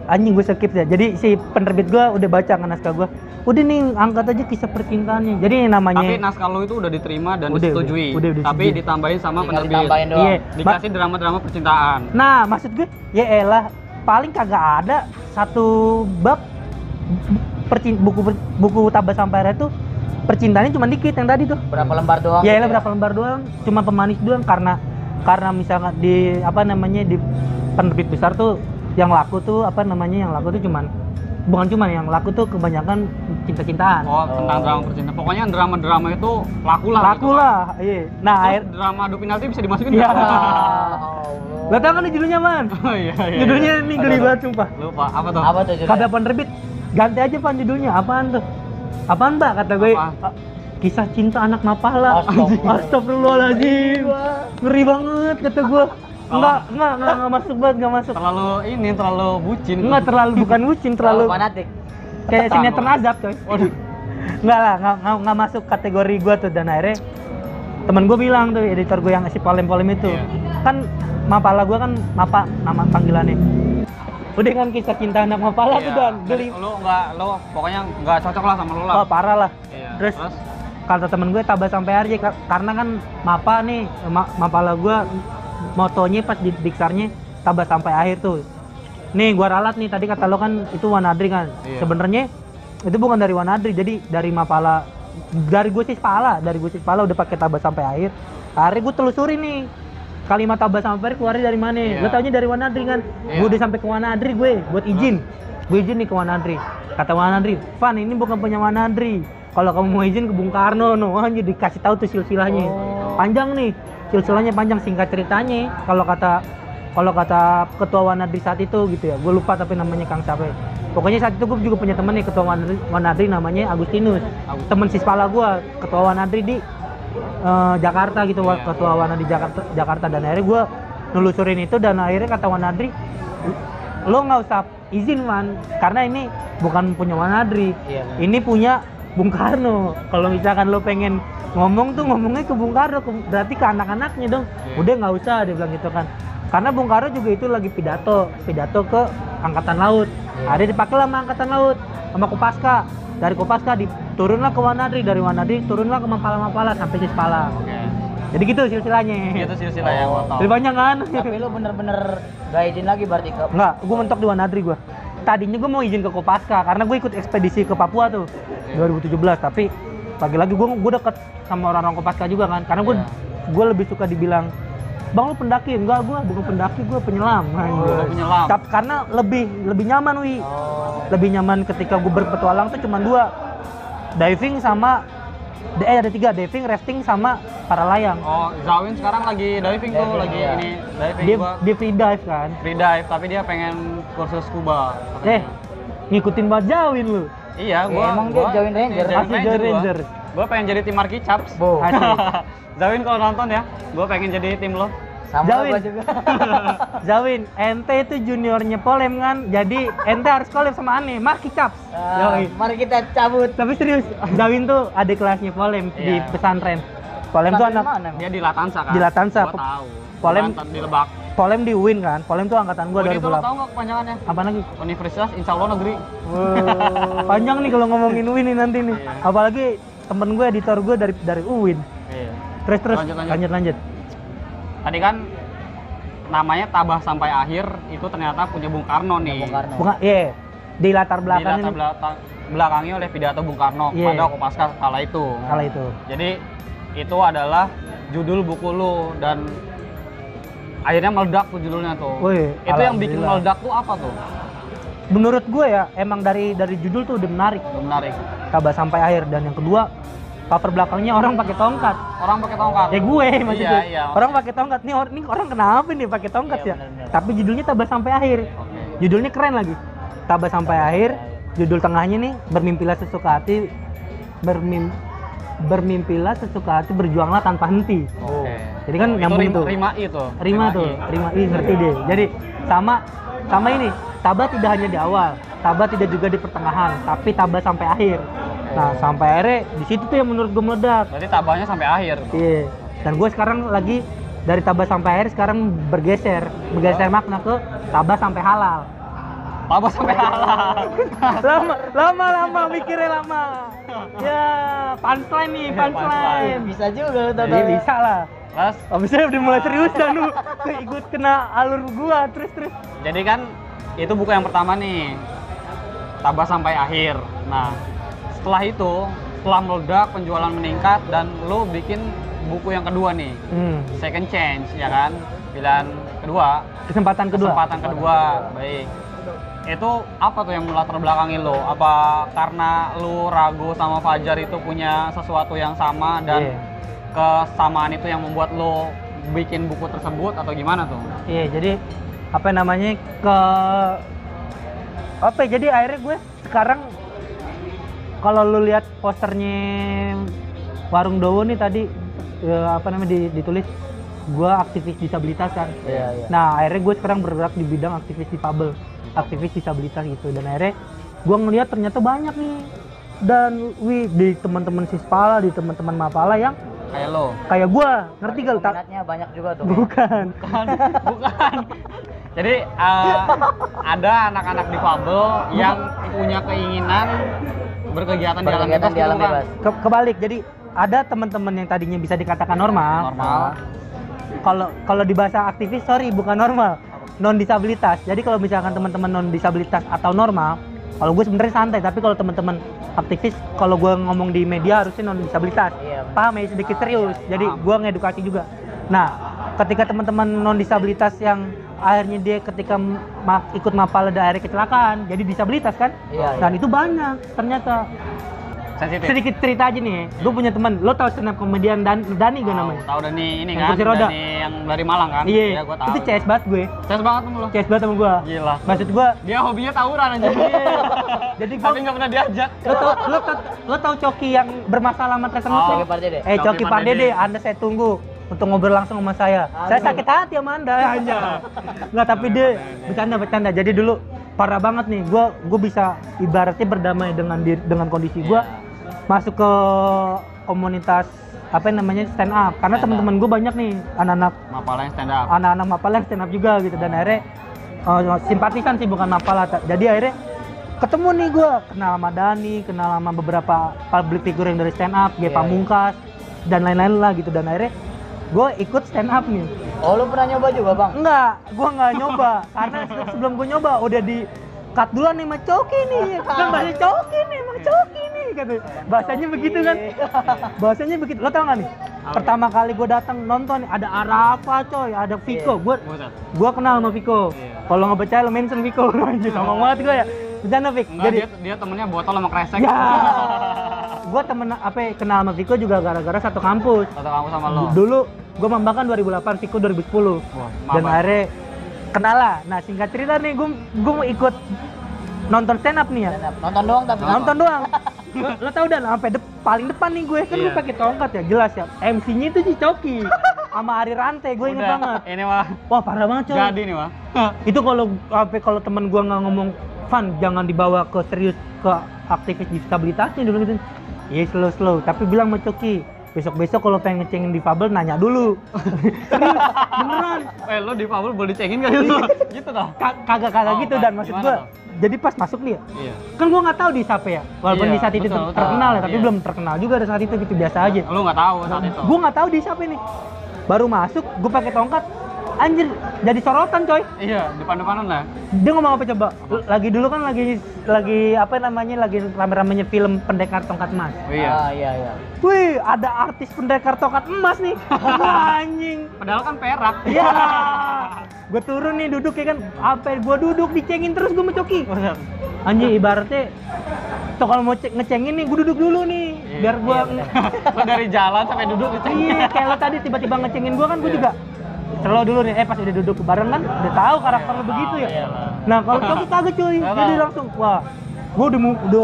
Anjing gue skip ya. Jadi si penerbit gue udah baca kan naskah gue. Udah nih angkat aja kisah percintaannya. Jadi namanya. Tapi naskah lo itu udah diterima dan Udah, disetujui. udah Tapi disetujui. ditambahin sama Tinggal penerbit. ditambahin doang. Iya. Dikasih drama-drama percintaan. Nah, maksud gue, ya elah, paling kagak ada satu bab buku Tabas Sampai itu percintaannya cuma dikit yang tadi tuh. Berapa lembar doang? Ya gitu elah berapa lembar doang, cuma pemanis doang karena misalnya di apa namanya di penerbit besar tuh yang laku tuh bukan yang laku tuh kebanyakan cinta-cintaan. Oh, tentang drama percintaan. Pokoknya drama-drama itu laku lah. Laku lah, iya. Nah, air Drama adu penalti bisa dimasukin Iya. nggak? Allah. lo tau kan nih judulnya man? Oh iya. Judulnya ini geli banget sumpah. Lupa. Apa tuh? Apa tuh judulnya? Kata penerbit, ganti aja Pan judulnya. Apaan tuh? Apaan Mbak? Kata gue. Apa? Kisah cinta anak Mapala. Astagfirullah. Astagfirullahaladzim. Ngeri banget kata gue. Enggak masuk banget, enggak masuk. Terlalu bucin. Enggak terlalu bukan bucin, terlalu fanatik. kayak sinetron azab coy. Waduh. Enggak lah, enggak masuk kategori gue tuh. Dan akhirnya temen gue bilang tuh, editor gue yang si polem-polem itu. Iya. Kan Mapala gue kan Mapa nama panggilannya. Udah kan kisah cinta anak Mapala tuh dan geli. Lo pokoknya nggak cocok lah sama lo lah. Oh parah lah. Iya. Terus kata temen gue Tabas Sampai aja karena kan Mapa nih Mapala gue motonya pas di diksarnya Tabas Sampai akhir tuh. Nih gua ralat nih tadi kata lo kan itu Wanadri kan. Iya. Sebenarnya itu bukan dari Wanadri, jadi dari Mapala, dari gue sih Pala udah pakai Tabas Sampai akhir. Akhirnya gue telusuri nih kalimat Tabas Sampai akhir keluarnya dari mana. Iya. Gue taunya dari Wanadri kan. Iya. Gue udah sampai ke Wanadri gue buat izin. Gue izin nih ke Wanadri. Kata Wanadri, "Van, ini bukan punya Wanadri. Kalau kamu mau izin ke Bung Karno, anjir dikasih tahu tuh silsilahnya. Panjang nih. Silsilahnya panjang, singkat ceritanya. Kalau kata ketua Wanadri saat itu gitu ya. Gue lupa tapi namanya Kang siapa. Pokoknya saat itu gue juga punya temen nih ketua Wanadri namanya Agustinus. Temen Sispala gue, ketua Wanadri di Jakarta gitu. Iya, Ketua Wanadri Jakarta dan akhirnya gue nelusurin itu dan akhirnya kata Wanadri, lo nggak usah izin man, karena ini bukan punya Wanadri, Iya, benar. ini punya Bung Karno. Kalau misalkan lo pengen ngomong tuh ngomongnya ke Bung Karno, berarti ke anak-anaknya dong. Iya. Udah nggak usah, dia bilang gitu kan. Karena Bung Karno juga itu lagi pidato ke Angkatan Laut. Iya. Ada dipakai lah sama Angkatan Laut, sama Kopaska. Dari Kopaska turunlah ke Wanadri, dari Wanadri turunlah ke Mapala sampai Sispala. Oke. Jadi gitu silsilahnya. Itu silsilah yang lo tau. Lebih panjang kan? Tapi lu bener-bener gak izin lagi berarti ke Enggak, gue mentok di Wanadri gue. tadinya gue mau izin ke Kopaska karena gue ikut ekspedisi ke Papua tuh 2017, tapi lagi-lagi gue deket sama orang-orang Kopaska juga kan, karena gue lebih suka dibilang bang lu pendaki, enggak gue bukan pendaki, gue penyelam. Penyelam. Karena lebih nyaman lebih nyaman ketika gue berpetualang tuh cuma 2, diving sama ada 3, diving, rafting sama para layang. Oh, Zawin sekarang lagi diving tuh, lagi ini diving Dia free dive kan. free dive, tapi dia pengen kursus scuba. Ngikutin banget Zawin lu. Iya, gua emang dia join ranger. Asli join ranger. Gua pengen jadi tim Marky Chaps. Asli. Zawin kalau nonton ya, gua pengen jadi tim lo. Sama Zawin. gua juga. Zawin, ente itu juniornya Polem kan, jadi ente harus collab sama Ane, Marky Chaps. Yoi. Mari kita cabut. Tapi serius, Zawin tuh adik kelasnya Polem di Iya. pesantren. Polem tuh anak Mana, emang? Dia di Latansa kan? Di Latansa. Gua tahu. Polem- Di Lebak. Polem di UIN kan. Polem tuh angkatan gua Itu lo 2008. tahu nggak kepanjangannya? Apa lagi? Universitas Insya Allah Negeri. Panjang nih kalau ngomongin UIN nih nanti nih. Iya. Apalagi temen gue, editor gue dari UIN. Iya. Terus Lanjut. Tadi kan namanya Tabah Sampai Akhir itu ternyata punya Bung Karno nih. Bung Karno. Bukan, di latar belakang Belakangi oleh pidato Bung Karno Iya. pada Kopaska kala itu. kala itu. Jadi itu adalah judul buku lu dan akhirnya meledak tuh judulnya tuh. Wih, Itu yang bikin alhamdulillah. meledak tuh apa tuh? Menurut gue ya, emang dari judul tuh udah menarik. Menarik. Tabah Sampai Akhir, dan yang kedua cover belakangnya orang pakai tongkat. Orang pakai tongkat. Ya gue maksudnya. Iya. Orang pakai tongkat nih, orang kenapa nih pakai tongkat Iya, ya? benar-benar. Tapi judulnya Tabah Sampai Akhir. Oke. Judulnya keren lagi. Tabah Sampai Akhir. Judul tengahnya nih, bermimpilah sesuka hati, bermimpilah sesuka hati, berjuanglah tanpa henti. Oke. Jadi kan Itu nyambung tuh. Rima itu. Rima tuh, Rima I ngerti deh. Jadi sama ini, tabah tidak hanya di awal, tabah tidak juga di pertengahan, tapi tabah sampai akhir. Nah, sampai akhirnya di situ tuh yang menurut gue meledak. Berarti tabahnya sampai akhir. Iya. Dan gue sekarang lagi dari tabah sampai akhir sekarang bergeser makna ke tabah sampai halal. Tabah sampai halal. lama mikirnya lama. Ya, punchline nih, punchline. Bisa juga lu tahu. Iya, bisa lah. Terus Abisnya udah mulai serius dan lu ikut kena alur gua terus. jadi kan itu buku yang pertama nih. Tabah Sampai Akhir. Nah, setelah meledak, penjualan meningkat dan lu bikin buku yang kedua nih. Second Chance, ya kan? Pilihan kedua. Kesempatan kedua. Baik. Itu apa tuh yang melatar belakangi lo? Apa karena lu ragu sama Fajar itu punya sesuatu yang sama dan kesamaan itu yang membuat lo bikin buku tersebut atau gimana tuh? Iya, jadi jadi akhirnya gue sekarang kalau lu lihat posternya Warung Dowo nih tadi ditulis gue aktivis disabilitas kan. Iya. Nah, akhirnya gue sekarang bergerak di bidang aktivis difabel, aktivis disabilitas gitu. Dan akhirnya gue ngelihat ternyata banyak nih, dan di teman-teman Sispala, di teman-teman Mapala yang Kayak lo? kayak gue, ngerti gak? Peminatnya banyak juga tuh. Bukan. Bukan. Jadi ada anak-anak difabel yang punya keinginan berkegiatan di alam bebas. Di alam gitu kan? bebas. Kebalik, jadi ada teman-teman yang tadinya bisa dikatakan normal. Kalau di bahasa aktivis, bukan normal, non disabilitas. Jadi kalau misalkan teman-teman non disabilitas atau normal, kalau gue sebenarnya santai. Tapi kalau teman-teman aktivis, kalau gue ngomong di media harusnya non disabilitas. Iya. Paham ya, sedikit serius. Jadi gue ngedukasi juga. Nah, ketika teman-teman non disabilitas yang akhirnya dia ketika ikut Mapala dan akhirnya kecelakaan, jadi disabilitas kan? Iya. Dan itu banyak ternyata. Sensitif. Sedikit cerita aja nih, gue punya teman, lo tau stand up komedian Dani gak namanya? Tahu Dani ini Yang kan? kursi roda. Dani yang dari Malang kan? Iya, gua tahu. itu CS banget gue, CS banget sama lo. CS banget sama gue. Gila. Maksud gue, Dia hobinya tawuran aja. jadi Tapi gue, nggak pernah diajak. lo tau Coki yang bermasalah sama Tracer Oh. Muslim? Coki Pardede. Coki Coki Pardede, Pardede. Anda saya tunggu untuk ngobrol langsung sama saya. Saya sakit hati sama Anda. Nggak, tapi dia bercanda. Jadi dulu parah banget nih, gue bisa ibaratnya berdamai dengan kondisi gue. Masuk ke komunitas stand up, karena teman-teman gue banyak nih anak-anak Mapala yang stand up. Mapala yang stand up juga gitu, dan akhirnya simpatisan sih, bukan Mapala. Jadi akhirnya ketemu nih gue, kenal sama Dani, kenal sama beberapa public figure yang dari stand up, Pamungkas dan lain-lain lah gitu, dan akhirnya gue ikut stand up nih. Oh, lu pernah nyoba juga, Bang? Enggak, gue nggak nyoba karena sebelum gue nyoba udah cut duluan nih sama Coki nih. Kan bahasa Coki nih, sama Coki nih kata. Bahasanya begitu kan. Bahasanya begitu. Lo tau gak nih? Pertama kali gue datang nonton ada Arafa coy, ada Viko. Gue kenal sama Viko. Kalau nggak percaya lo mention Viko. Anjir, sama banget gue ya. Bercanda Vik. Enggak, dia temennya botol sama kresek. Ya. Gue temen kenal sama Viko juga gara-gara satu kampus. Satu kampus sama lo. Dulu gue Mambakan 2008, Viko 2010. Dan akhirnya kenal lah. Nah singkat cerita nih, gue mau ikut nonton stand up nih ya. Nonton doang tapi. Nonton doang. Lo tau dan sampai paling depan nih gue kan gue pakai tongkat ya, jelas ya. MC-nya itu si Coki sama Ari Rante, gue inget banget. Ini mah. Wah parah banget coy. Jadi nih mah. Itu kalau temen gue nggak ngomong, Van jangan dibawa ke serius ke aktivis disabilitasnya dulu gitu. Iya slow, tapi bilang sama Coki, besok kalau pengen ngecengin difabel nanya dulu. Serius, beneran. Lo difabel boleh dicengin gak gitu? Gitu toh? Kagak gitu dan maksud gue. Jadi pas masuk nih ya, kan gue nggak tahu di siapa ya, walaupun di saat itu terkenal ya, tapi belum terkenal juga pada saat itu gitu, biasa aja. Lo nggak tahu saat itu? Gue nggak tahu di siapa nih. Baru masuk, gue pakai tongkat, anjir jadi sorotan coy. Iya, depan-depanan lah. Dia ngomong apa coba? Lagi dulu kan lagi apa namanya, lagi rame-ramenya film Pendekar Tongkat Emas. Oh iya. Iya. Wih, ada artis pendekar tongkat emas nih. Wah, anjing. Padahal kan perak. Iya. Gue turun nih duduk ya kan. Apa gue duduk dicengin terus gue sama Coki. Anjing ibaratnya tuh kalau mau ngecengin nih gue duduk dulu nih. Biar gue Lo dari jalan sampai duduk dicengin. Iya, kayak lo tadi tiba-tiba ngecengin gue kan gue juga slow dulu nih. Pas udah duduk bareng kan udah tahu karakter lo begitu ya. Nah, kalau Coki kagak cuy. Jadi langsung wah. Gue udah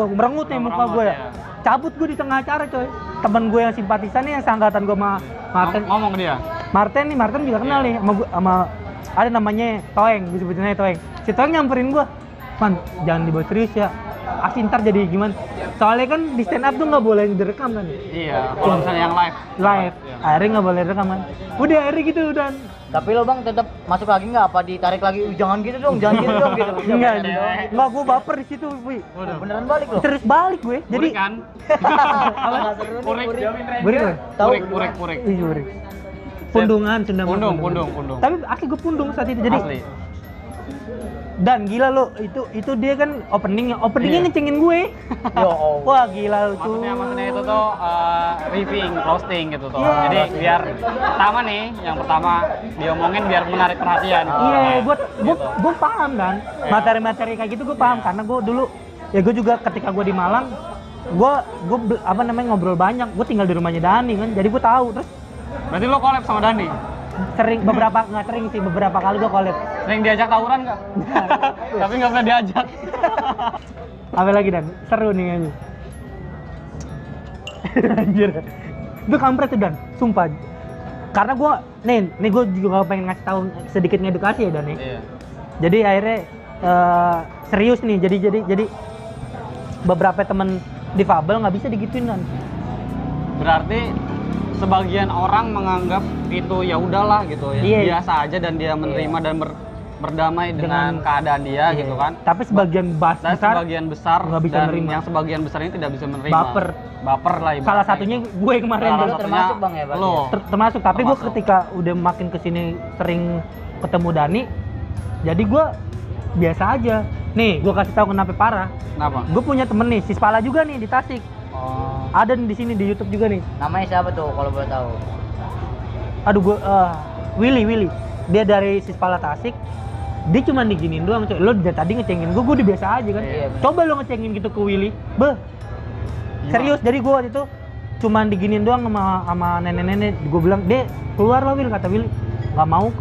merengut nih muka gue ya. Cabut gue di tengah acara coy. Temen gue yang simpatisan nih, yang seangkatan gue sama Martin. Ngomong ke dia. Martin juga kenal nih sama ada namanya Toeng, gue sebutin aja Toeng. Si Toeng nyamperin gue, Van jangan dibawa serius ya. Asli ntar jadi gimana? Soalnya kan di stand up tuh nggak boleh direkam kan? Iya, kalau misalnya yang live. Live, akhirnya nggak boleh direkam kan? Udah akhirnya gitu dan. Tapi lo bang tetap masuk lagi nggak? Apa ditarik lagi? Jangan gitu dong gitu. Enggak, gue baper di situ, Wi. Beneran balik lo? Terus balik gue. Jadi Purik kan? Beri gue. Purik. Ih, Burik. Pundungan, Pundung. Tapi asli gue pundung saat itu. Jadi Asli. Dan gila lo, itu dia kan openingnya ngecengin gue. Yo, oh. Wah gila lo tuh. Maksudnya itu tuh riffing, roasting gitu tuh. Iya. Jadi biar yang pertama diomongin biar menarik perhatian. Iya, Gitu. gue paham kan. Materi-materi kayak gitu gue paham karena gue dulu ya gue juga ketika gue di Malang, gue ngobrol banyak. Gue tinggal di rumahnya Dani kan, jadi gue tahu. Terus Berarti lo collab sama Dani? nggak sering sih, beberapa kali gue collab. Sering diajak tawuran nggak? Tapi nggak pernah diajak. Apa lagi Dan? Seru nih kayaknya. Anjir. Itu kampret tuh Dan, sumpah. Karena gue, nih gue juga pengen ngasih tahu sedikit ngedukasi ya Dan nih. Iya. Jadi akhirnya serius nih. Jadi beberapa temen difabel nggak bisa digituin Dan. Berarti sebagian orang menganggap itu ya udahlah gitu ya, biasa aja dan dia menerima dan berdamai dengan keadaan dia gitu kan. Tapi sebagian sebagian besar nggak bisa dan menerima. yang sebagian besar ini tidak bisa menerima. Baper lah ibaratnya. Salah satunya gue kemarin Salah dulu satunya termasuk bang ya, lo. termasuk. Tapi gue Termasuk. ketika udah makin kesini sering ketemu Dani, jadi gue biasa aja. Nih gue kasih tahu kenapa parah. Kenapa? Gue punya temen nih, si Spala juga nih di Tasik. Oh. Ada di sini di YouTube juga nih. Namanya siapa tuh kalau boleh tahu? Aduh gue Willy. Dia dari Sispala Tasik. Dia cuma diginin doang coy. Lo dari tadi ngecengin gue udah biasa aja kan. Iya, bener. Coba lo ngecengin gitu ke Willy. Serius, jadi gue waktu itu cuma diginin doang sama nenek-nenek. Gue bilang, "Dek, keluar lah Will," kata Willy. Gak mau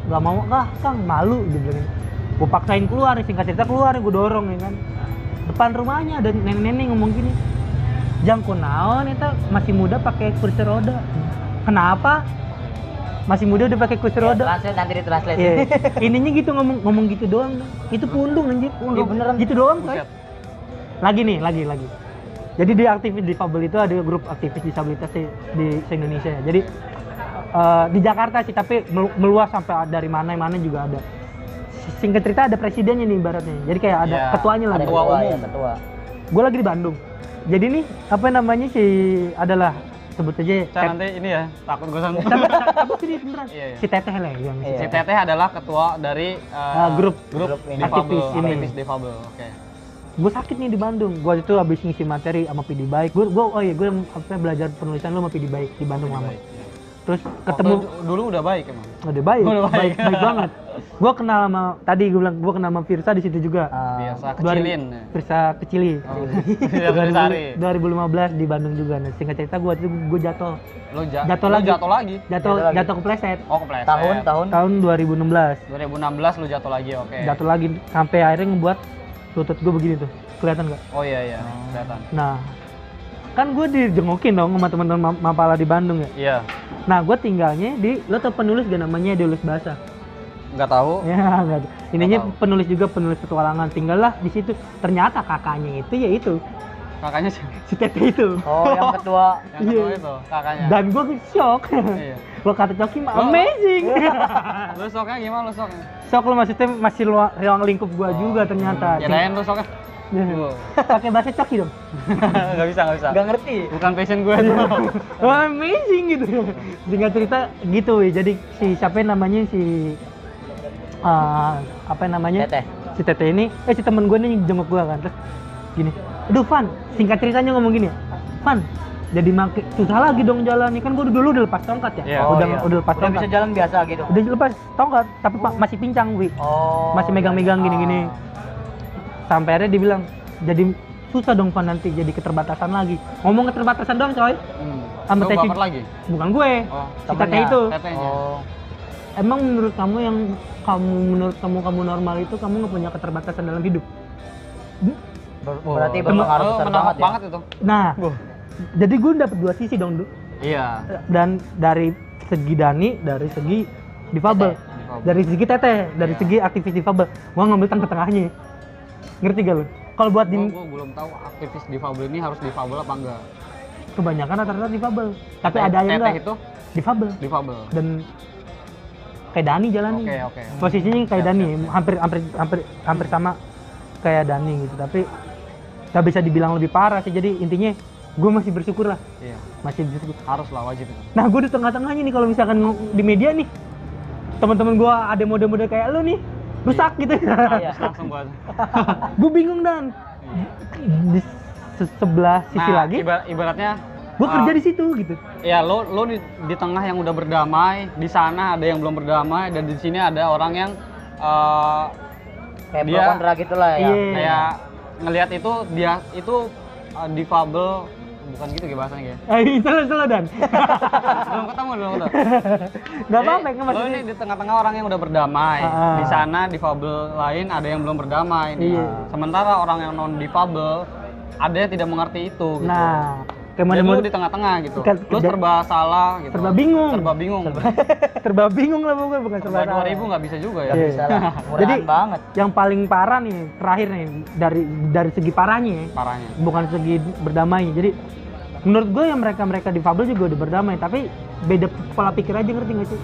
Kang, malu dia bilang. Gue paksain keluar, singkat cerita keluar, gue dorong ya kan. Depan rumahnya ada nenek-nenek ngomong gini. Jangko naon eta masih muda pakai kursi roda. Kenapa? Masih muda udah pakai kursi roda. Translate nanti ditranslate. Iya. Ininya gitu ngomong gitu doang. Itu pundung anjir. Iya, beneran. Gitu doang, coy. Buset. Lagi. Jadi di aktivis difabel itu ada grup aktivis disabilitas di se-Indonesia ya. Jadi di Jakarta sih, tapi meluas sampai dari mana juga ada. Singkat cerita ada presidennya nih ibaratnya. Jadi kayak ada ketuanya lah. Ada Ketua umum. ya, ketua. Gue lagi di Bandung. Jadi nih apa namanya adalah sebut aja Nanti ini ya, takut gue sama. Tapi sini beneran. Iya. Si Teteh lah yang Si Teteh adalah ketua dari grup difabel, aktivis ini. aktivis difabel. Oke. gue sakit nih di Bandung. Gue itu habis ngisi materi sama PD Baik. Gue belajar penulisan lu sama PD Baik di Bandung lama. Terus ketemu dulu udah baik emang. udah baik, Udah baik. baik banget. Gue kenal sama tadi gue bilang gue kenal sama Firsa di situ juga. Biasa kecilin. Firsa kecili. Oh, iya, Sari. 2015 di Bandung juga. Nah, singkat cerita gue jatuh. Lo Jatuh lagi. Jatuh kepleset. Oh, kepleset. Tahun 2016. 2016 lu jatuh lagi, oke. Jatuh lagi sampai akhirnya ngebuat lutut gue begini tuh. Kelihatan nggak? Oh iya, kelihatan. Nah, kan gue dijengukin dong sama teman-teman Mapala di Bandung ya. Iya. Nah, gue tinggalnya di, lo tau penulis gak namanya Deulus Bahasa? Nggak tahu. Ya, nggak. Ininya Nggak tahu. penulis juga, penulis petualangan. Tinggal lah di situ. Ternyata kakaknya itu ya itu, Kakaknya sih. si Tete itu. Oh, yang ketua. Yang kedua Iya. itu, kakaknya. Dan gue shock. Iya. Lo kata Coki mah Lo- amazing. Lu soknya gimana lu soknya? Shock lo maksudnya masih ruang lingkup gue juga ternyata. Kirain lu soknya. Wow. Pakai bahasa Coki dong. Nggak bisa. Nggak ngerti. Bukan passion gue tuh. Wah, amazing gitu. Singkat cerita gitu, weh. Jadi si siapa namanya si apa namanya? Teteh. Si Tete ini, si temen gue nih jenguk gue kan, terus gini, aduh Van, singkat ceritanya ngomong gini ya, Van, jadi susah lagi dong jalan, kan gue dulu udah lepas tongkat ya, Iya. udah lepas Udah bisa tongkat, jalan biasa gitu. udah lepas tongkat, tapi masih pincang, Wi, Oh. masih megang-megang gini-gini, sampai akhirnya dibilang, jadi susah dong Van nanti jadi keterbatasan lagi, ngomong keterbatasan dong coy, Sama Lu Teh baper lagi? bukan gue, Oh, si Tete temennya. itu, Tetenya. Oh. emang menurut kamu menurut kamu normal itu kamu nggak punya keterbatasan dalam hidup? Berarti Temen- berpengaruh lu besar menolak banget ya. banget itu. Nah, jadi gue dapet dua sisi dong, Du. Iya. Dan dari segi Dani, dari segi difabel, Difabel. dari segi Teteh, dari Iya. segi aktivis difabel, gua ngambil tengah-tengahnya. Ngerti gak lu? Kalau buat Gua belum tahu aktivis difabel ini harus difabel apa enggak. kebanyakan rata-rata difabel, tapi Teteh- ada yang teteh enggak itu difabel. difabel. Dan kayak Dani jalannya. Oke. Posisinya kayak Siap, Dani, siap. hampir sama kayak Dani gitu, tapi nggak bisa dibilang lebih parah sih. Jadi intinya gue masih bersyukur lah, Iya. masih bersyukur. Harus lah, wajib itu. Nah, gue di tengah-tengahnya nih, kalau misalkan di media nih, teman-teman gue ada mode-mode kayak lu nih, rusak gitu. Iya. Terus langsung gua. Gue bingung dan di sebelah sisi Nah, lagi, ibaratnya gue kerja di situ gitu. ya lo di tengah yang udah berdamai, di sana ada yang belum berdamai, dan di sini ada orang yang Kayak dia pro kontra gitu lah ya. Iya. kayak ngelihat itu dia itu difabel, bukan gitu kayak bahasanya ya. Salah dan. Belum ketemu. Gak apa-apa Jadi, kan lo maksudnya. ini di tengah-tengah orang yang udah berdamai. Ah. Di sana difabel lain ada yang belum berdamai nih. Iya. Sementara orang yang non difabel ada yang tidak mengerti itu gitu. Nah, kayak Dan lu mode-mode di tengah-tengah gitu. Kan- Lu serba salah gitu. serba bingung. Serba bingung. serba bingung lah pokoknya, bukan serba Serba salah. 2000 nggak bisa juga ya. Iya. Bisa lah. Jadi Murahan banget. yang paling parah nih terakhir nih dari segi parahnya ya, Parahnya. bukan segi berdamai. Jadi menurut gue yang mereka difabel juga udah berdamai, tapi beda pola pikir aja, ngerti gak sih?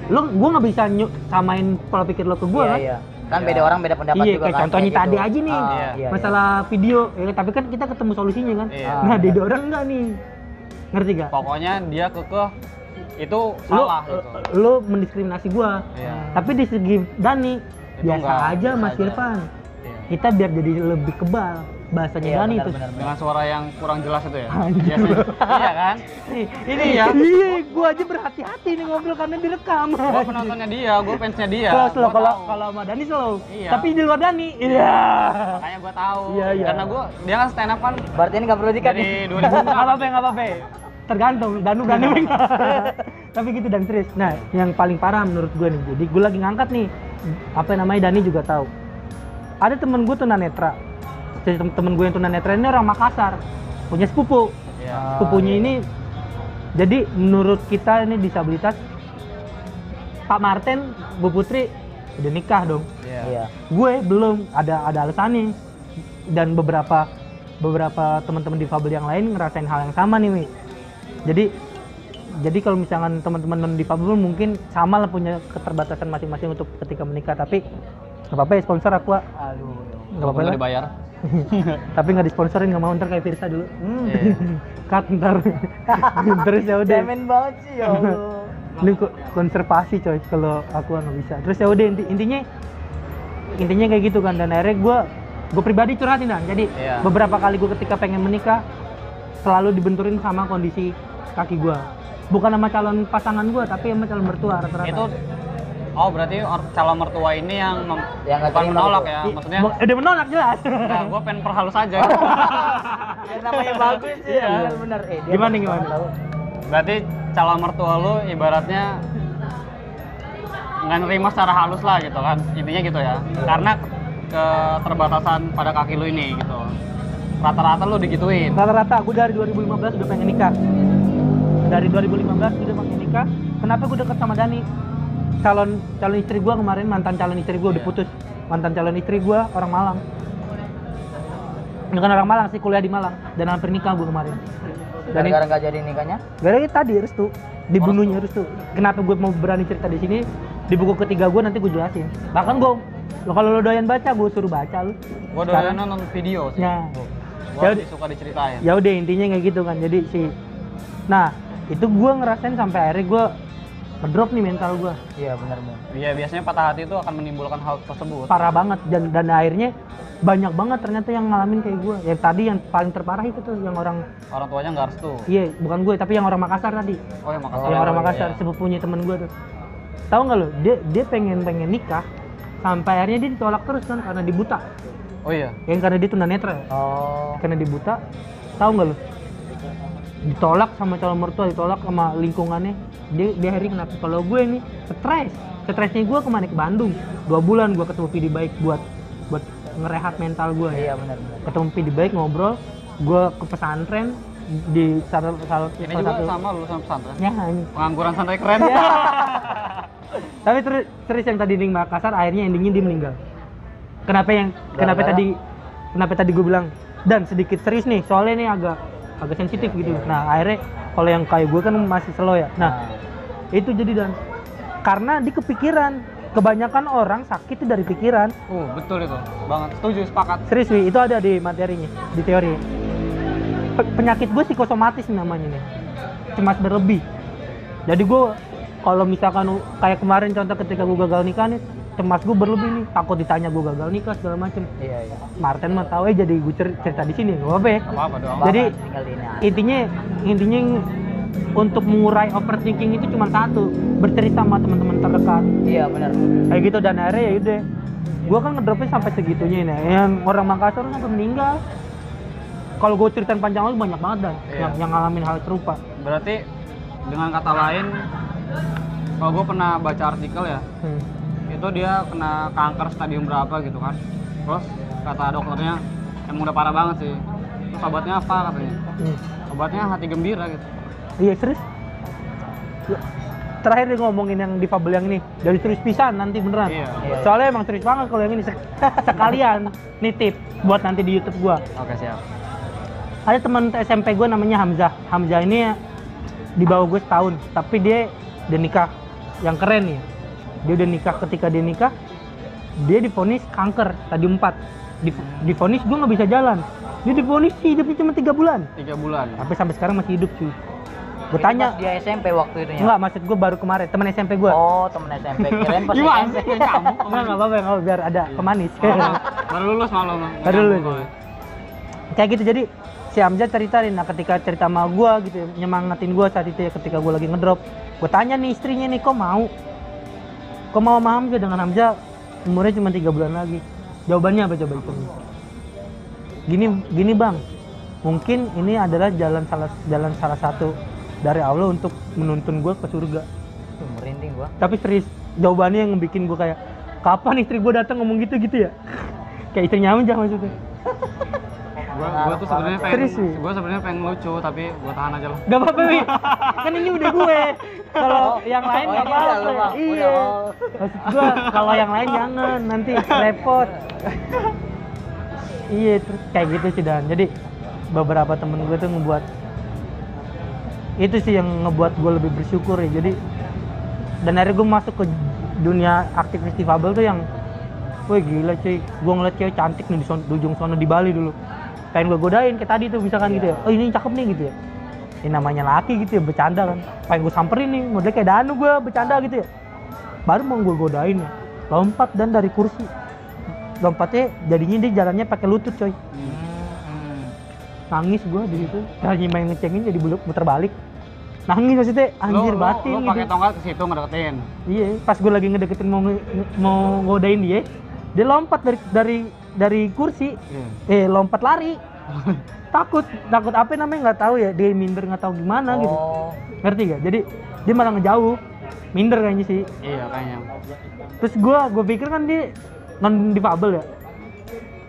Gue nggak bisa samain pola pikir lo ke gue Iya, kan? iya. Kan beda orang beda pendapat Iya, juga kayak kan. contohnya kayak tadi gitu. aja nih, Iya, masalah video, ya, tapi kan kita ketemu solusinya kan. Iya. Nah, di orang enggak nih, ngerti gak? Pokoknya dia kekeh itu salah gitu. Lo mendiskriminasi gua, Iya. tapi di segi Dani Itu biasa enggak, aja biasa Mas aja. Irfan. Iya. Kita biar jadi lebih kebal bahasanya Iya, Dani benar, tuh. benar, benar. Dengan suara yang kurang jelas itu ya. Anjir. Biasanya. Iya kan? Ini ya. Iya, gua aja berhati-hati nih ngobrol karena direkam. Gua penontonnya dia, gua fansnya dia. Slow, Gua kalau tahu. kalau sama Dani slow. Iya. Tapi di luar Dani, iya. Makanya gua tahu. Iya, iya. Karena dia kan stand up kan Berarti ini nggak perlu dikat dari nih. 2000. Nggak apa-apa. Tergantung, Danu berani enggak. Tapi gitu dan serius. Nah, yang paling parah menurut gue nih, jadi gue lagi ngangkat nih, apa namanya, Dani juga tahu. Ada temen gue tunanetra. Jadi temen gue yang tunanetra ini orang Makassar, punya sepupu. Iya. Sepupunya ini, jadi menurut kita ini disabilitas, Pak Martin, Bu Putri udah nikah dong. Iya. Iya. Gue belum, ada alasannya. Dan beberapa teman-teman difabel yang lain ngerasain hal yang sama nih, Wi. Jadi kalau misalkan teman-teman non difabel mungkin sama lah punya keterbatasan masing-masing untuk ketika menikah, tapi nggak apa-apa ya sponsor aku, Wak. Aduh. Nggak apa-apa Nggak lah. dibayar. Tapi nggak disponsorin, nggak mau, ntar kayak Firsa dulu. Iya. Cut ntar. Terus ya udah. Cemen banget sih ya Allah. Ini konservasi coy, kalau aku nggak bisa. Terus ya udah intinya kayak gitu kan, dan akhirnya gue gue pribadi curhatin Dan. Jadi Iya. beberapa kali gue ketika pengen menikah selalu dibenturin sama kondisi kaki gue. Bukan sama calon pasangan gue, tapi sama calon mertua rata-rata. Itu berarti calon mertua ini yang Yang nggak bukan terima menolak gitu. ya, maksudnya Udah menolak jelas. nah, gue pengen perhalus aja. Ya namanya bagus sih. Iya. Bener. Dia Gimana, bagus gimana? banget tahu. Berarti calon mertua lu ibaratnya nggak nerima secara halus lah gitu kan, intinya gitu ya, karena keterbatasan pada kaki lu ini gitu. Rata-rata lu digituin. Rata-rata gue dari 2015 udah pengen nikah. Dari 2015 udah pengen nikah. Kenapa gue deket sama Dani? Calon istri gue kemarin, mantan calon istri gue udah putus. Mantan calon istri gue orang Malang. Bukan orang Malang sih, kuliah di Malang. Dan hampir nikah gue kemarin. Gara-gara nggak jadi nikahnya? Gara-gara tadi restu, dibunuhnya restu. Kenapa gue mau berani cerita di sini? Di buku ketiga gue nanti gue jelasin. Bahkan gue, kalau lo doyan baca, gue suruh baca lu. Gue doyan nonton video sih. Ya. Gue Ya udah. suka diceritain. Ya udah intinya kayak gitu kan. Jadi nah itu gue ngerasain sampai akhirnya gue ngedrop nih mental gue. Iya benar. Iya, biasanya patah hati itu akan menimbulkan hal tersebut. Parah banget dan akhirnya banyak banget ternyata yang ngalamin kayak gue. Yang tadi yang paling terparah itu tuh yang orang Tuanya nggak restu. iya bukan gue tapi yang orang Makassar tadi. Oh ya, makasih. Yang orang Iya, Makassar iya. sepupunya temen gue tuh. Tahu nggak lo? Dia pengen nikah sampai akhirnya dia ditolak terus kan karena dibuta. Oh iya. Yang karena dia tunanetra. Oh. Karena dibuta. Tahu nggak lo? Ditolak sama calon mertua, ditolak sama lingkungannya. Dia akhirnya kenapa? Kalau gue ini stresnya gue kemana? Ke Bandung 2 bulan gue ketemu Pidi Baik buat ngerehat mental gue. Iya benar. Ketemu Pidi Baik ngobrol, gue ke pesantren di salah Ini juga sama lulusan pesantren. ya ini. Pengangguran santai keren. Tapi terus yang tadi di Makassar akhirnya endingnya dia meninggal. Kenapa Gara-gara? tadi gue bilang dan sedikit serius nih soalnya ini agak sensitif gitu. Nah akhirnya kalau yang kayak gue kan masih slow ya. Nah itu jadi dan karena di kepikiran kebanyakan orang sakit itu dari pikiran. Betul itu. Banget. Setuju, sepakat. Serius Wi, itu ada di materinya, di teori. Penyakit gue psikosomatis namanya nih, cemas berlebih. Jadi gue kalau misalkan kayak kemarin contoh ketika gue gagal nikah nih, cemas gue berlebih nih, takut ditanya gue gagal nikah segala macem. Iya. Martin mah tahu jadi gue cerita di sini, gak apa-apa ya. Apa dong? Jadi tinggal di intinya untuk mengurai overthinking itu cuma satu, bercerita sama teman-teman terdekat. Iya benar. Kayak gitu dan akhirnya ya udah. Gue kan ngedropnya sampai segitunya ini. Yang orang Makassar sampai meninggal. Kalau gue ceritain panjang lagi banyak banget dan Iya. yang ngalamin hal serupa. Berarti dengan kata lain, kalau gue pernah baca artikel ya, itu dia kena kanker stadium berapa gitu kan. Terus kata dokternya emang udah parah banget sih. Terus obatnya apa katanya? Obatnya hati gembira gitu. Iya serius. Terakhir dia ngomongin yang difabel yang ini dari serius pisan nanti beneran. Iya. Soalnya emang serius banget kalau yang ini sekalian nitip buat nanti di YouTube gua. Oke, siap. Ada teman SMP gua namanya Hamzah. Hamzah ini di bawah gue setahun, tapi dia udah nikah. Yang keren nih, dia udah nikah. Ketika dia nikah, dia divonis kanker stadium 4. Divonis gue nggak bisa jalan. Dia divonis hidupnya cuma 3 bulan. 3 bulan. Tapi sampai sekarang masih hidup cuy. Gue tanya, dia SMP waktu itu ya. enggak maksud gue baru kemarin teman SMP gue. Oh, temen SMP. Kirain pas Gimana SMP. sih kamu? Enggak apa-apa, nggak apa-apa, biar ada pemanis. Baru lulus malam. Baru lulus. Kayak gitu jadi si Hamzah ceritain, nah ketika cerita sama gue gitu nyemangatin gue saat itu ya ketika gue lagi ngedrop, gue tanya nih istrinya nih kok mau sama Hamzah dengan Hamzah umurnya cuma 3 bulan lagi. Jawabannya apa coba itu? Gini bang, mungkin ini adalah jalan salah satu dari Allah untuk menuntun gue ke surga. Merinding gua. Tapi serius jawabannya yang bikin gue kayak kapan istri gue datang ngomong gitu ya? Kayak istrinya Hamzah maksudnya. Gua tuh sebenarnya Serius, Wi? gue sebenarnya pengen lucu tapi gua tahan aja lah. Gak apa-apa Wi, kan ini udah gue. Kalau yang lain Oh, gak ini udah apa-apa. lu, Bang. Iya. Udah. Maksud gue kalau yang lain jangan nanti repot. Iya terus kayak gitu sih Dan. Jadi beberapa temen gue tuh ngebuat itu sih yang ngebuat gue lebih bersyukur ya. Jadi dan akhirnya gue masuk ke dunia aktivis difabel tuh yang wih gila cuy, gue ngeliat cewek cantik nih di ujung sono di Bali dulu, pengen gue godain kayak tadi tuh misalkan gitu ya, oh ini cakep nih gitu ya, ini namanya laki gitu ya, bercanda kan, pengen gue samperin nih, modelnya kayak Danu gue bercanda gitu ya, baru mau gue godain ya, lompat dan dari kursi, lompatnya jadinya dia jalannya pakai lutut coy. Nangis gua di situ. Jalannya main ngecengin jadi muter balik. Nangis maksudnya anjir batin lu gitu. pakai tongkat ke situ ngedeketin. Iya, pas gua lagi ngedeketin mau ngodain dia lompat dari kursi. Lompat lari. takut apa namanya nggak tahu ya, dia minder nggak tahu gimana gitu. Ngerti gak? Jadi dia malah ngejauh. Minder kayaknya sih. Iya kayaknya. Terus gua pikir kan dia non difabel ya.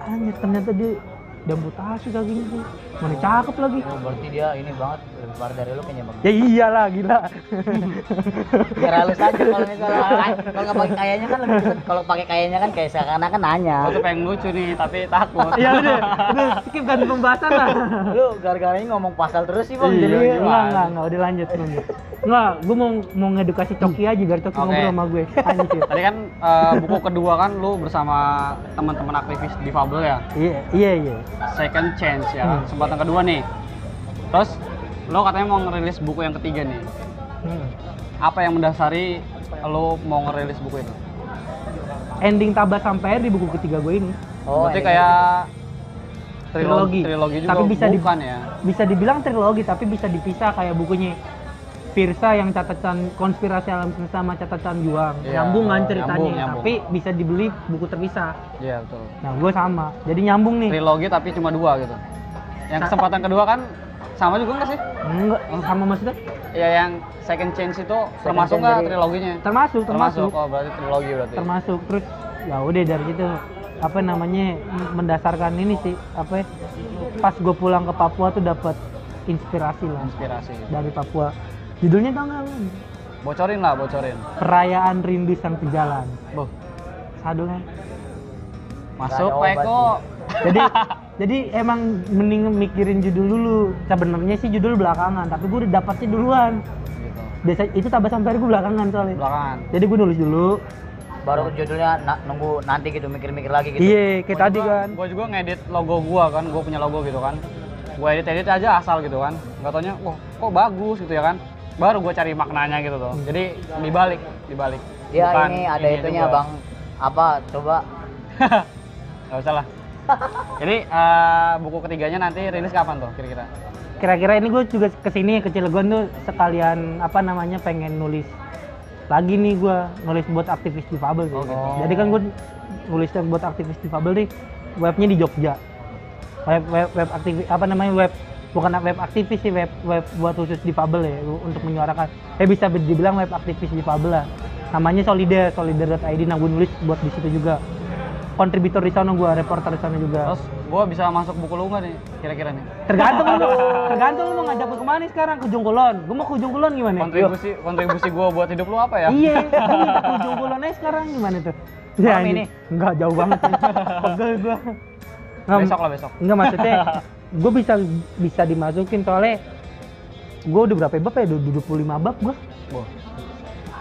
Anjir ternyata dia amputasi kakinya tuh. Mana cakep lagi. Oh, berarti dia ini banget lebih parah dari lu kayaknya bang. Ya iyalah gila. Biar halus aja kalau misalnya kalau nggak pakai kayaknya kan lebih kalau pakai kayaknya kan kayak seakan-akan nanya. Gua tuh pengen lucu nih tapi takut. Iya udah skip ganti pembahasan lah. Lu gara-gara ini ngomong pasal terus sih bang. Iya, Jadi enggak udah lanjut nunggu. Enggak, gua mau ngedukasi Coki aja biar Coki Oke. ngobrol sama gue. Anjir. Tadi kan buku kedua kan lu bersama teman-teman aktivis difabel ya. Iya. Second chance ya, kesempatan kedua nih. Terus lo katanya mau ngerilis buku yang ketiga nih. Apa yang mendasari lo mau ngerilis buku itu? Ending Tabas sampai Air di buku ketiga gue ini. Berarti ini. kayak Trilogi. trilogi juga Tapi bisa bukan ya? Bisa dibilang trilogi tapi bisa dipisah kayak bukunya Pirsa yang catatan konspirasi alam semesta sama catatan juang. Iya, Nyambung kan ceritanya, nyambung. tapi bisa dibeli buku terpisah. Iya betul. Nah, gue sama. Jadi nyambung nih. Trilogi tapi cuma 2 gitu. Yang kesempatan kedua kan sama juga nggak sih? Enggak, sama maksudnya? Ya yang second chance itu termasuk nggak chance triloginya? Termasuk. Oh berarti trilogi berarti. Termasuk. Terus ya udah dari situ apa namanya mendasarkan ini sih apa ya, pas gue pulang ke Papua tuh dapat inspirasi lah Inspirasi. dari Papua. Judulnya tau nggak? Bocorin lah, bocorin. Perayaan Rindu Sang Pejalan. Boh, Sadu kan? masuk Nggak ada Pak obat Eko. Jadi emang mending mikirin judul dulu. Sebenarnya sih judul belakangan, tapi gue udah dapatnya duluan. Gitu. Biasa itu Tabas sampai gue belakangan soalnya. Belakangan. Jadi gue nulis dulu. baru judulnya nunggu nanti gitu mikir-mikir lagi gitu. Iya, kayak tadi kan. Gue juga ngedit logo gua kan, gue punya logo gitu kan. Gue edit aja asal gitu kan. Nggak taunya, wah kok bagus gitu ya kan. Baru gue cari maknanya gitu tuh. Jadi dibalik. Ya Bukan ini ada ini itunya juga. bang. Apa coba? Gak usah lah. Jadi buku ketiganya nanti rilis kapan tuh kira-kira? Kira-kira ini gue juga kesini ke Cilegon tuh sekalian apa namanya pengen nulis lagi nih, gue nulis buat aktivis difabel sih. Oh, gitu. Jadi kan gue nulis buat aktivis difabel nih, webnya di Jogja. Web aktivis apa namanya bukan web aktivis sih, web buat khusus difabel ya, untuk menyuarakan. Bisa dibilang web aktivis difabel lah. Namanya solider.id. Nah gue nulis buat di situ juga. Kontributor di sana gue, reporter di sana juga. Terus gue bisa masuk buku lu nggak nih kira-kira nih? Tergantung lu mau ngajak gue kemana nih sekarang, ke Ujung Kulon. Gue mau ke Ujung Kulon gimana? Kontribusi gue buat hidup lu apa ya? Iya, gue minta ke Ujung Kulon aja sekarang gimana tuh? Ya, Malam ini? Enggak, jauh banget. Pegel gue. Besok. Enggak, maksudnya gue bisa dimasukin soalnya gue udah berapa bab ya? Udah 25 bab gue. Boh.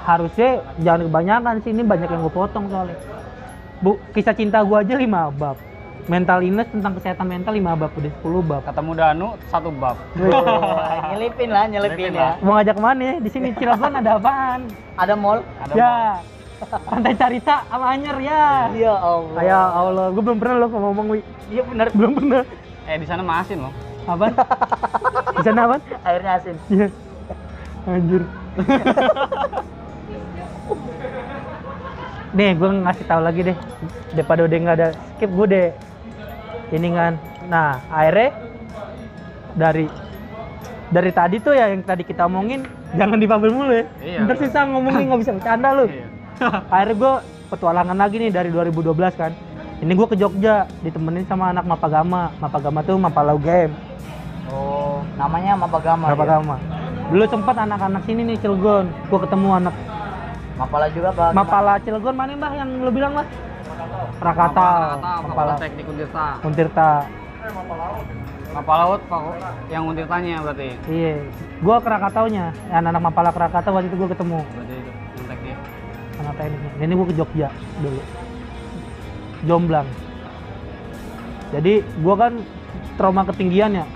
Harusnya jangan kebanyakan sih, ini banyak yang gue potong soalnya. Kisah cinta gue aja 5 bab. Mental illness tentang kesehatan mental 5 bab, udah 10 bab. Ketemu Danu 1 bab. Nyelipin Nyelipin ya. Mau ngajak kemana ya? Di sini Cilegon ada apaan? Ada mall. Ada Ya. Pantai Carita sama Anyer ya. Ya Allah. Ya Allah, gue belum pernah lo ngomong, Wi. Iya benar. Belum pernah. di sana maasin loh. Apaan? Di sana apaan? Airnya asin. Iya. Anjir. Nih, gue ngasih tahu lagi deh. Daripada udah nggak ada skip, gue deh ini kan. Nah, akhirnya dari tadi tuh ya yang tadi kita omongin, jangan difabel mulu ya. Iya. Ntar susah ngomongin, nggak bisa bercanda lu. Iya. Akhirnya gue petualangan lagi nih dari 2012 kan. Ini gue ke Jogja, ditemenin sama anak Mapagama. Mapagama tuh Mapala UGM. Oh, namanya Mapagama. Mapagama. Dulu sempat anak-anak sini nih Cilegon, gue ketemu anak Mapala juga Pak. Mapala Cilegon mana mbah yang lu bilang mas? Krakatau, Mapala Teknik Untirta. Untirta. Mapala Laut yang Untirtanya berarti. Iya, gue Krakataunya, anak-anak Mapala Krakatau waktu itu gue ketemu Berarti itu yang teknik. anak tekniknya. Ini gue ke Jogja dulu, Jomblang. Jadi gue kan trauma ketinggian ya.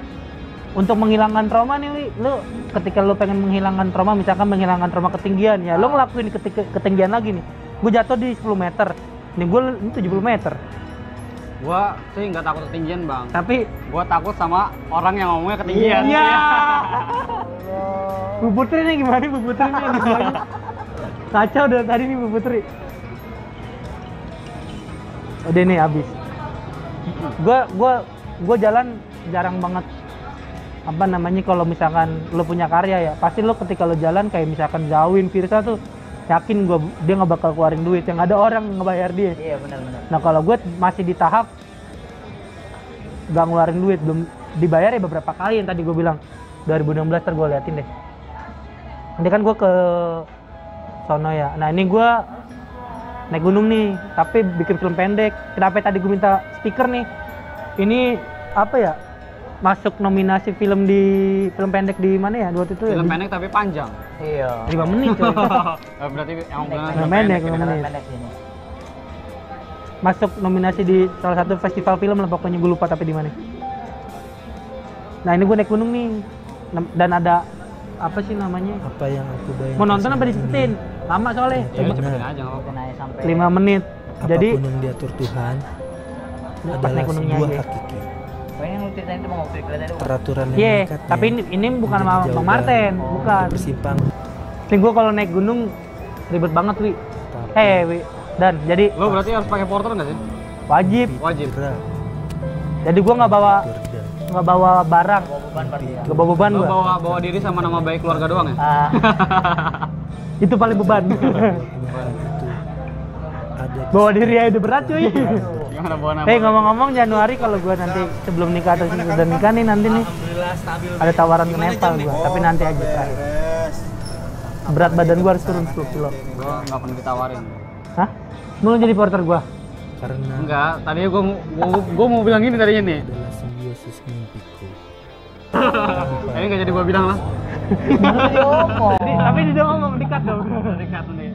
Untuk menghilangkan trauma nih, Wi, lu ketika lu pengen menghilangkan trauma, misalkan menghilangkan trauma ketinggian ya, lu ngelakuin ketinggian lagi nih. Gue jatuh di 10 meter, nih gue ini 70 meter. Gua sih nggak takut ketinggian bang. Tapi Gua takut sama orang yang ngomongnya ketinggian. iya. Bu Putri nih gimana nih Bu Putri nih? Kacau udah tadi nih Bu Putri. Udah nih habis. Gua jalan jarang banget apa namanya kalau misalkan lo punya karya ya pasti lo ketika lo jalan kayak misalkan Zawin, Firsa tuh yakin dia nggak bakal keluarin duit yang ada orang ngebayar dia. Iya benar. Nah kalau gue masih di tahap nggak ngeluarin duit belum dibayar ya beberapa kali yang tadi gue bilang 2016 ntar gue liatin deh. Ini kan gue ke sono ya. Nah ini gue naik gunung nih tapi bikin film pendek. Kenapa tadi gue minta speaker nih? Ini apa ya? Masuk nominasi film pendek di mana ya waktu itu Film ya? pendek tapi panjang. Iya. 5 menit coy. Berarti emang benar Film pendek, ya. film pendek. Pendek ini. Masuk nominasi di salah satu festival film lah pokoknya gue lupa tapi di mana. Nah ini gue naik gunung nih dan ada apa sih namanya? Apa yang aku bayangkan? Mau nonton apa dicepetin? Lama soalnya. Ya udah cepetin aja nggak apa-apa. Kenanya sampai 5 menit. Jadi Apapun yang diatur Tuhan pas adalah naik gunungnya sebuah aja. hakiki. oh, ini yang lu ceritain itu mau cerita itu. Peraturan yang Iya, mengikatnya tapi ini bukan sama menjadi Bang Marten, jawaban bukan. bersimpang. Nih gue kalau naik gunung ribet banget, Wi. Tapi Wi. Dan jadi Lo berarti harus pakai porter nggak sih? wajib. Wajib. gerak, Jadi gue nggak bawa barang, Bawa beban berarti ya. nggak bawa beban Lo gue. bawa diri sama nama baik keluarga doang ya? Ah, Itu paling beban. Kemarahan itu ada di Bawa diri aja udah berat, cuy. Gimana bawa nama? Ngomong-ngomong Januari kalau gue nanti sebelum nikah atau sudah nikah nih nanti nih ada tawaran ke Nepal gue, tapi nanti aja terakhir. Berat badan gue harus turun 10 kilo. Gue nggak pernah ditawarin. Hah? Mau jadi porter gue? karena Enggak, tadinya gue mau bilang gini tadinya nih. adalah simbiosis mimpiku. Tapi nggak jadi gue bilang lah. diomong. Tapi dia ngomong dikat dong. Dekat nih.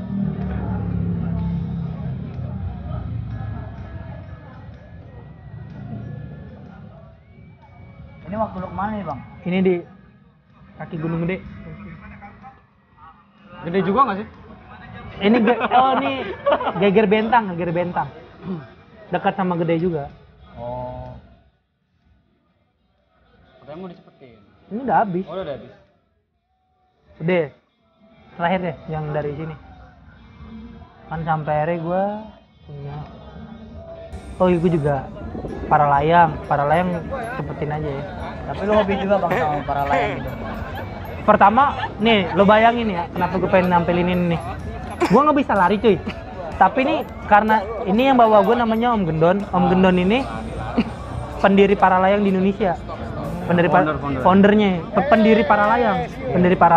Ini waktu lu kemana nih, Bang? Ini di kaki Gunung Gede. Gede juga nggak sih? Ini ini Geger Bentang. Dekat sama Gede juga. Oh. Katanya mau dicepetin. Ini udah habis. Oh udah habis. Udah. Terakhir deh yang dari sini. Kan sampai akhirnya gue punya. Oh iya gue juga para layang cepetin aja ya. Tapi lu hobi juga Bang sama para layang gitu. Pertama nih lo bayangin ya kenapa gue pengen nampilin ini nih. Gue nggak bisa lari cuy. Tapi nih karena ini yang bawa gue namanya Om Gendon. Om Gendon ini pendiri para layang di Indonesia. Foundernya, pendiri para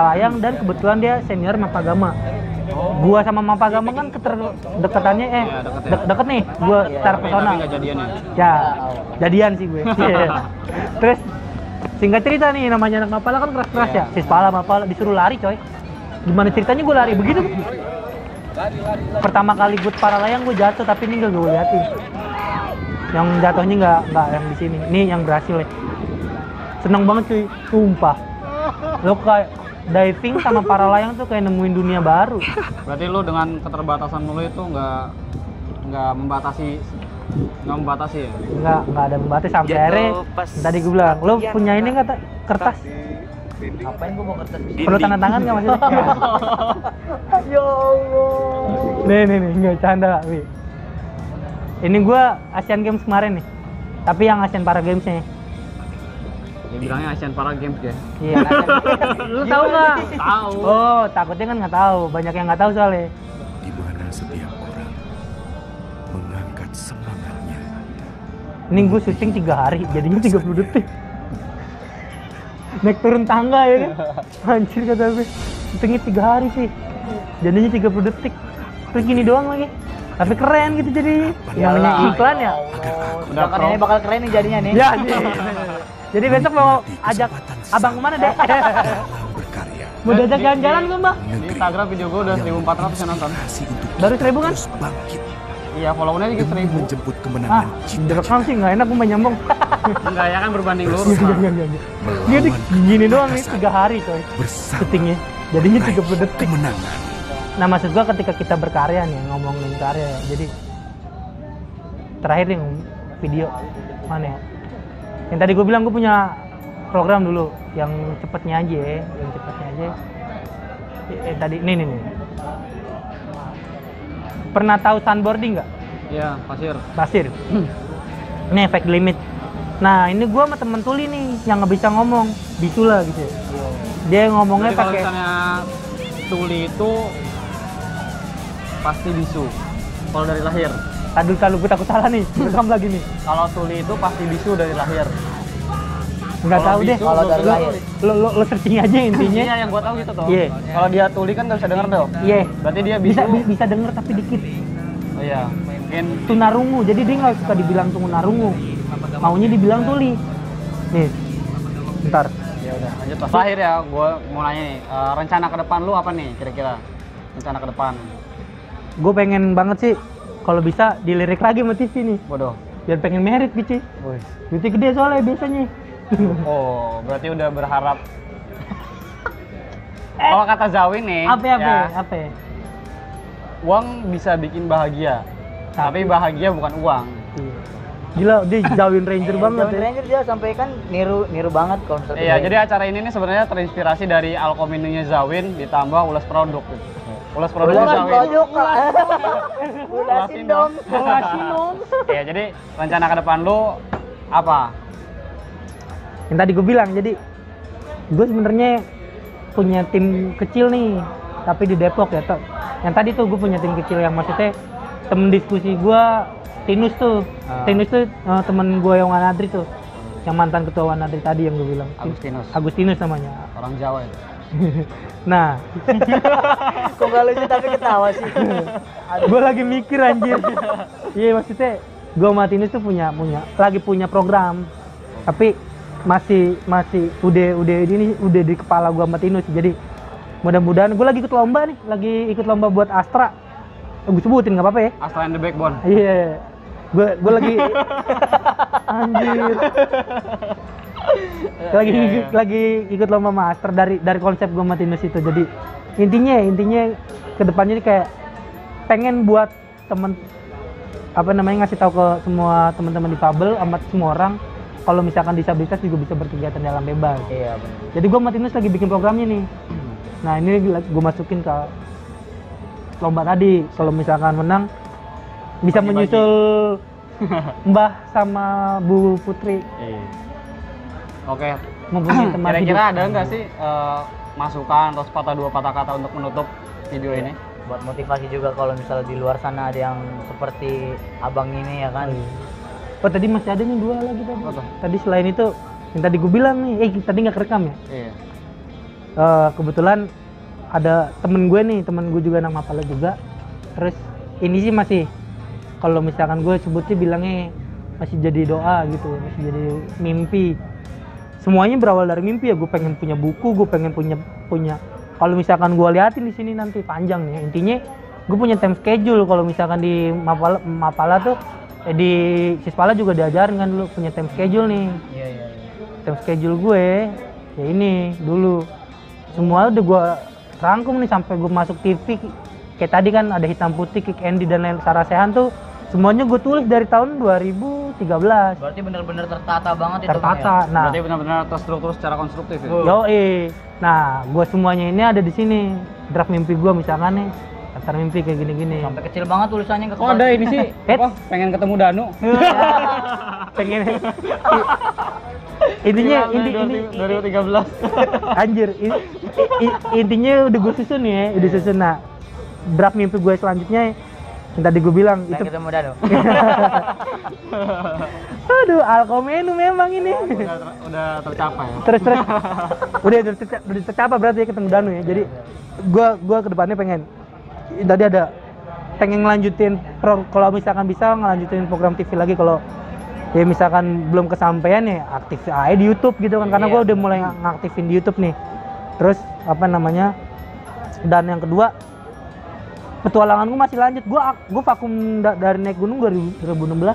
layang dan kebetulan dia senior Mapagama. Gua sama Mapagama kan dekatannya deket nih. Gua secara Tapi personal. nggak jadian ya? Ya, jadian sih gue. Terus singkat cerita nih namanya anak Mapala kan keras-keras ya. Sispala Mapala disuruh lari coy. Gimana ceritanya gue lari begitu? Pertama kali gue para layang gue jatuh tapi ini gak gue liatin. Yang jatuhnya nggak yang di sini. Ini yang berhasil ya. Seneng banget cuy, sumpah. Lo kayak diving sama para layang tuh kayak nemuin dunia baru. Berarti lu dengan keterbatasan lu itu nggak membatasi ya? Nggak ada membatasi sampai akhirnya. Tadi gue bilang, lo punya ini nggak kertas? Ngapain gua mau kertas? Perlu tanda tangan nggak maksudnya? Ya Allah. Nih, nggak canda, Wi. Ini gue Asian Games kemarin nih, tapi yang Asian Para Games-nya. Ya bilangnya Asian Para Games ya. Iya. Lu tahu nggak? Tahu. Oh, takutnya kan nggak tahu. Banyak yang nggak tahu soalnya. Di mana setiap orang mengangkat semangatnya. Ini gue syuting 3 hari, jadinya 30 detik. Naik turun tangga ya kan? Anjir kata gue. Syutingnya 3 hari sih. Jadinya 30 detik. Terus gini doang lagi. Tapi keren gitu jadi. Namanya iklan ya. Udah kan ini bakal keren nih jadinya nih. Ya, nih. Jadi besok mau ajak abang kemana deh? Dalam berkarya. Mau diajak jalan-jalan gue mbak? Di Instagram video gue udah 1.400 yang nonton. Inspirasi untuk Baru 1.000 kan? terus bangkit Iya, follow-nya juga 1.000. menjemput kemenangan cita Direkam sih nggak enak gue main nyambung. Enggak ya kan berbanding lurus lah. Dia di gini doang nih gagasan 3 hari coy bersama syutingnya. Jadinya meraih 30 detik. kemenangan. Nah maksud gua ketika kita berkarya nih ngomongin karya ya. Jadi terakhir nih video. Mana ya? Yang tadi gue bilang gue punya program dulu yang cepetnya aja ya, yang cepetnya aja. Tadi nih. Pernah tahu sunboarding nggak? Iya, Pasir. Ini efek limit. Nah ini gue sama temen tuli nih yang nggak bisa ngomong, bisu lah gitu. Dia ngomongnya Jadi kalau pakai. misalnya tuli itu pasti bisu. Kalau dari lahir. Aduh, kalau gue takut salah nih, rekam lagi nih. Kalau tuli itu pasti bisu dari lahir. Nggak Kalau tahu deh. bisu, kalau dari Lo- lahir. Lo searching aja intinya. Iya, yang gua tahu gitu tuh. Iya. Kalau dia tuli kan nggak bisa denger tuh. Iya. Berarti dia bisu. Bisa denger tapi dikit. Oh iya, mungkin Tunarungu, jadi dia nggak suka dibilang tunarungu. Maunya dibilang tuli. Nih, bentar. ya udah lanjut Pak. Terakhir ya, gua mau nanya nih, rencana ke depan lu apa nih kira-kira? Rencana ke depan. Gue pengen banget sih, kalau bisa dilirik lagi sama TV nih. Bodoh. Biar pengen merit gitu. Duitnya gede soalnya biasanya. Oh, berarti udah berharap. Kalau kata Zawi nih, Apa? uang bisa bikin bahagia. Tapi bahagia bukan uang. Iya. Gila, dia jauhin Ranger banget Jauhin ya. Ranger dia sampai kan niru banget konsep. Iya, jadi acara ini nih sebenarnya terinspirasi dari Alkominunya Zawin ditambah ulas produk. Ulas produknya Ulas Zawin. produk. Ulasin dong. Iya, jadi rencana ke depan lu apa? Yang tadi gue bilang, jadi gue sebenarnya punya tim kecil nih, tapi di Depok ya. Yang tadi tuh gue punya tim kecil yang maksudnya temen diskusi gue Tinus tuh. Tinus tuh temen gue yang Wanadri tuh, yang mantan ketua Wanadri tadi yang gue bilang. Agustinus namanya. Orang Jawa ya. Nah, Kok gak lucu tapi ketawa sih. gue lagi mikir anjir. Iya maksudnya gue sama Tinus tuh lagi punya program, tapi masih udah di kepala gue sama Tinus. Jadi mudah-mudahan gue lagi ikut lomba buat Astra. Gue sebutin nggak apa-apa ya? Astra and the Backbone. Iya, gue lagi anjir. Lagi ikut lomba master dari konsep gue sama Tinus itu. Jadi intinya kedepannya ini kayak pengen buat ngasih tahu ke semua teman-teman difabel sama semua orang kalau misalkan disabilitas juga bisa berkegiatan dalam bebas. Iya benar. Jadi gue sama Tinus lagi bikin programnya nih. Nah ini gue masukin ke lomba tadi. Kalau misalkan menang bisa menyusul Mbah sama Bu Putri. Oke. Mempunyai teman Kira-kira hidup. ada nggak sih masukan atau sepatah dua patah kata untuk menutup video ini? Buat motivasi juga kalau misalnya di luar sana ada yang seperti abang ini ya kan. Oh tadi masih ada nih 2 lagi tadi. Apa tuh? Tadi selain itu yang tadi gue bilang nih, tadi nggak kerekam ya. Iya. Kebetulan ada temen gue juga anak Mapala juga. Terus ini sih masih, kalau misalkan gue sebutnya bilangnya masih jadi doa gitu, masih jadi mimpi. Semuanya berawal dari mimpi ya. Gue pengen punya buku, gue pengen punya. Kalau misalkan gue liatin di sini nanti panjang nih. Intinya gue punya time schedule. Kalau misalkan di Mapala tuh, di Sispala juga diajarin kan dulu punya time schedule nih. Iya. Time schedule gue ya ini dulu. Semua udah gue rangkum nih sampai gue masuk TV. Kayak tadi kan ada Hitam Putih, Kick Andy dan lain Sarasehan tuh. Semuanya gue tulis dari tahun 2013. Berarti bener-bener tertata banget itu. Tertata. Nah, Berarti benar-benar terstruktur secara konstruktif ya? nah, gue semuanya ini ada di sini. Draft mimpi gue misalkan nih, daftar mimpi kayak gini-gini. Sampai kecil banget tulisannya ke Oh ada ini sih, apa? pengen ketemu Danu. Pengen. Intinya ini 2013. anjir. Intinya udah gue susun ya, udah susun. Nah, draft mimpi gue selanjutnya yang tadi gue bilang itu. itu. Ketemu Danu. Aduh, Alkomenu memang ini. Udah tercapai ya. Terus udah tercapai berarti ya ketemu Danu ya. Jadi gua kedepannya pengen tadi ada pengen ngelanjutin kalau misalkan bisa ngelanjutin program TV lagi. Kalau ya misalkan belum kesampaian ya aktif aja di YouTube gitu kan, karena gua udah mulai ngaktifin di YouTube nih. Terus apa namanya, dan yang kedua petualangan gue masih lanjut. Gue vakum dari naik gunung 2016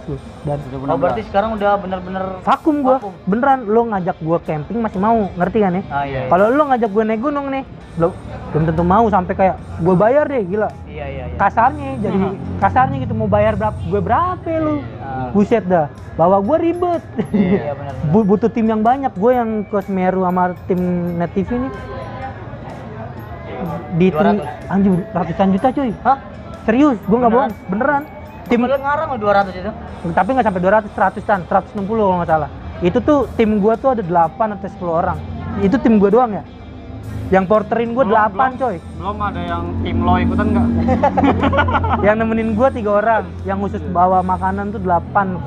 loh. Dan Oh berarti sekarang udah bener-bener vakum gue, vakum. beneran. Lo ngajak gue camping masih mau, ngerti kan ya? Ah iya. Kalau lo ngajak gue naik gunung nih, belum tentu mau sampai kayak gue bayar deh, gila. Iya. Kasarnya, jadi kasarnya gitu mau bayar berapa lu? Buset dah, bawa gue ribet. Iya benar. Butuh tim yang banyak. Gue yang ke Semeru sama tim Net TV nih di 200. anjir ratusan juta cuy. Hah? Serius, gue nggak bohong, beneran. Tim Padahal ngarang loh 200 itu. tapi nggak sampai 200, 100-an, 160 kalau nggak salah. Itu tuh tim gue tuh ada 8 atau 10 orang. Itu tim gue doang ya. Yang porterin gue 8 coy. Belum ada yang tim lo ikutan nggak? Yang nemenin gue 3 orang. Yang khusus bawa makanan tuh 8,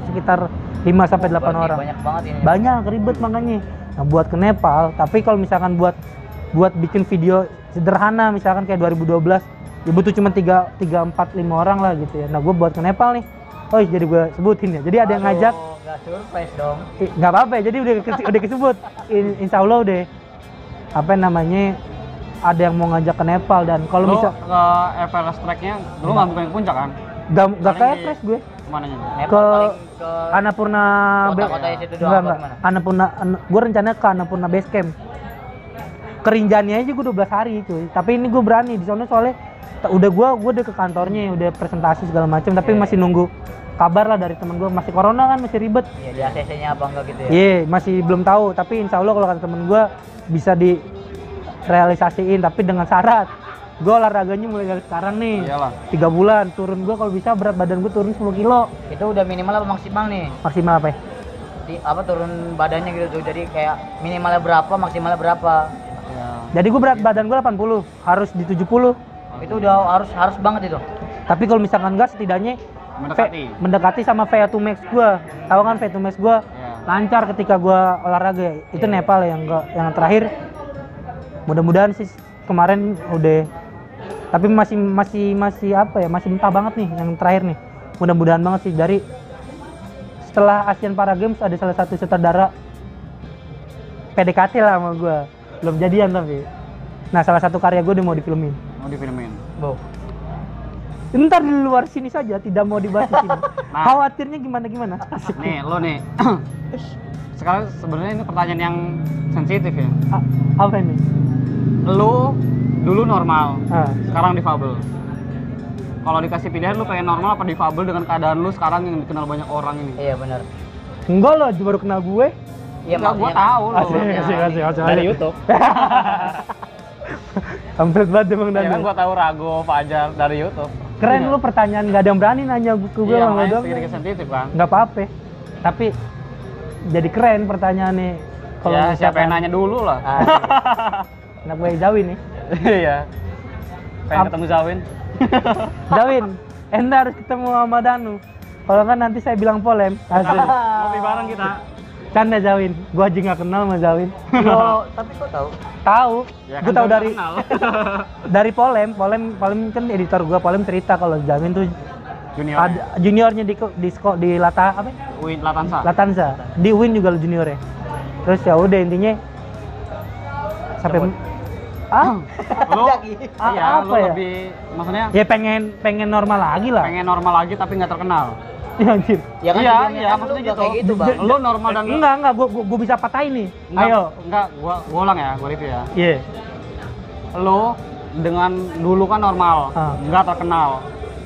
sekitar 5 sampai 8 Berarti orang. Banyak banget ini. Banyak, ribet makanya. Nah, buat ke Nepal, tapi kalau misalkan buat bikin video sederhana misalkan kayak 2012, ya butuh cuma 3, 4, 5 orang lah gitu ya. Nah, gue buat ke Nepal nih. Oh, jadi gue sebutin ya. Jadi ada yang ngajak. Nggak surprise dong. Nggak apa-apa ya, jadi udah kesebut. Insya Allah deh. Apa namanya, ada yang mau ngajak ke Nepal. Dan kalau Lo bisa ke Everest Trek-nya, lo nggak bukan puncak kan? nggak ke Paling di- Everest gue Kemana nya? Nepal ke paling ke Annapurna kota-kota situ doang apa gimana? Annapurna gue rencananya ke Annapurna Base Camp. Kerinjani aja gue 12 hari cuy. Tapi ini gue berani di sana soalnya gue udah ke kantornya, udah presentasi segala macam, tapi masih nunggu kabar lah dari temen gue. Masih corona kan, masih ribet. Iya, di ACC-nya apa enggak gitu ya? Iya, masih belum tahu. Tapi insya Allah kalau kata temen gue bisa direalisasiin, tapi dengan syarat gue olahraganya mulai dari sekarang nih. Iyalah. 3 bulan turun gue, kalau bisa berat badan gue turun 10 kilo Itu udah minimal apa maksimal nih? maksimal apa ya? Apa turun badannya gitu tuh. Jadi kayak minimalnya berapa, maksimalnya berapa? Ya. Jadi gue berat badan gue 80, harus di 70. Itu udah harus banget itu. Tapi kalau misalkan enggak, setidaknya mendekati sama VO2 max gue. Tahu kan VO2 max gue lancar ketika gue olahraga. Itu Nepal yang terakhir. Mudah-mudahan sih kemarin udah, tapi masih apa ya, masih mentah banget nih yang terakhir nih. Mudah-mudahan banget sih. Dari setelah Asian Para Games ada salah satu sutradara PDKT lah sama gue, belum jadian tapi. Nah, salah satu karya gue udah mau difilmin. Mau difilmin. Bo. Ntar di luar sini saja, tidak mau dibahas di sini. Nah. Khawatirnya gimana? Nih, lo nih. Sekarang sebenarnya ini pertanyaan yang sensitif ya. Apa ini? Lo dulu normal, Ah. sekarang difabel. Kalau dikasih pilihan lo pengen normal apa difabel dengan keadaan lo sekarang yang dikenal banyak orang ini? Iya benar. Enggak loh, baru kenal gue. Iya Enggak, gua maksudnya kan- tahu lo. Asik. Dari YouTube. Kampret banget emang Ya kan Daniel. gua tahu Rago, Fajar dari YouTube. Keren lu pertanyaan, nggak ada yang berani nanya ke gue Iya, sama makanya doang. sedikit sensitif kan. Nggak apa-apa. Tapi jadi keren pertanyaannya. Kalau Ya, siapa misalkan- yang nanya dulu lah. Anak gue Zawin nih. Iya. Pengen ketemu Zawin. Zawin, ente harus ketemu sama Danu. Kalau kan nanti saya bilang polem. Asik. Ngopi bareng kita. Canda Zawin, gua aja nggak kenal sama Zawin. Loh, tapi kok tahu? Tahu, Ya gue kan tahu gua dari kenal. dari polem kan editor gua. Polem cerita kalau Zawin tuh Junior. ada juniornya di Lata apa? Win Latansa. Latanza. Di Win juga juniornya. Terus ya udah intinya sampai Lo, Lagi. iya, apa lo ya? lebih, maksudnya Ya pengen normal lagi lah. pengen normal lagi tapi nggak terkenal. Ya, anjir. Ya kan Iya, sebelumnya iya, kan lu maksudnya udah gitu. kayak gitu, Bang. Lo normal dan Enggak, gua bisa patahin nih. Ayo. Enggak, gua ulang ya, gua review ya. Iya. Lo dengan dulu kan normal, Ah. nggak terkenal.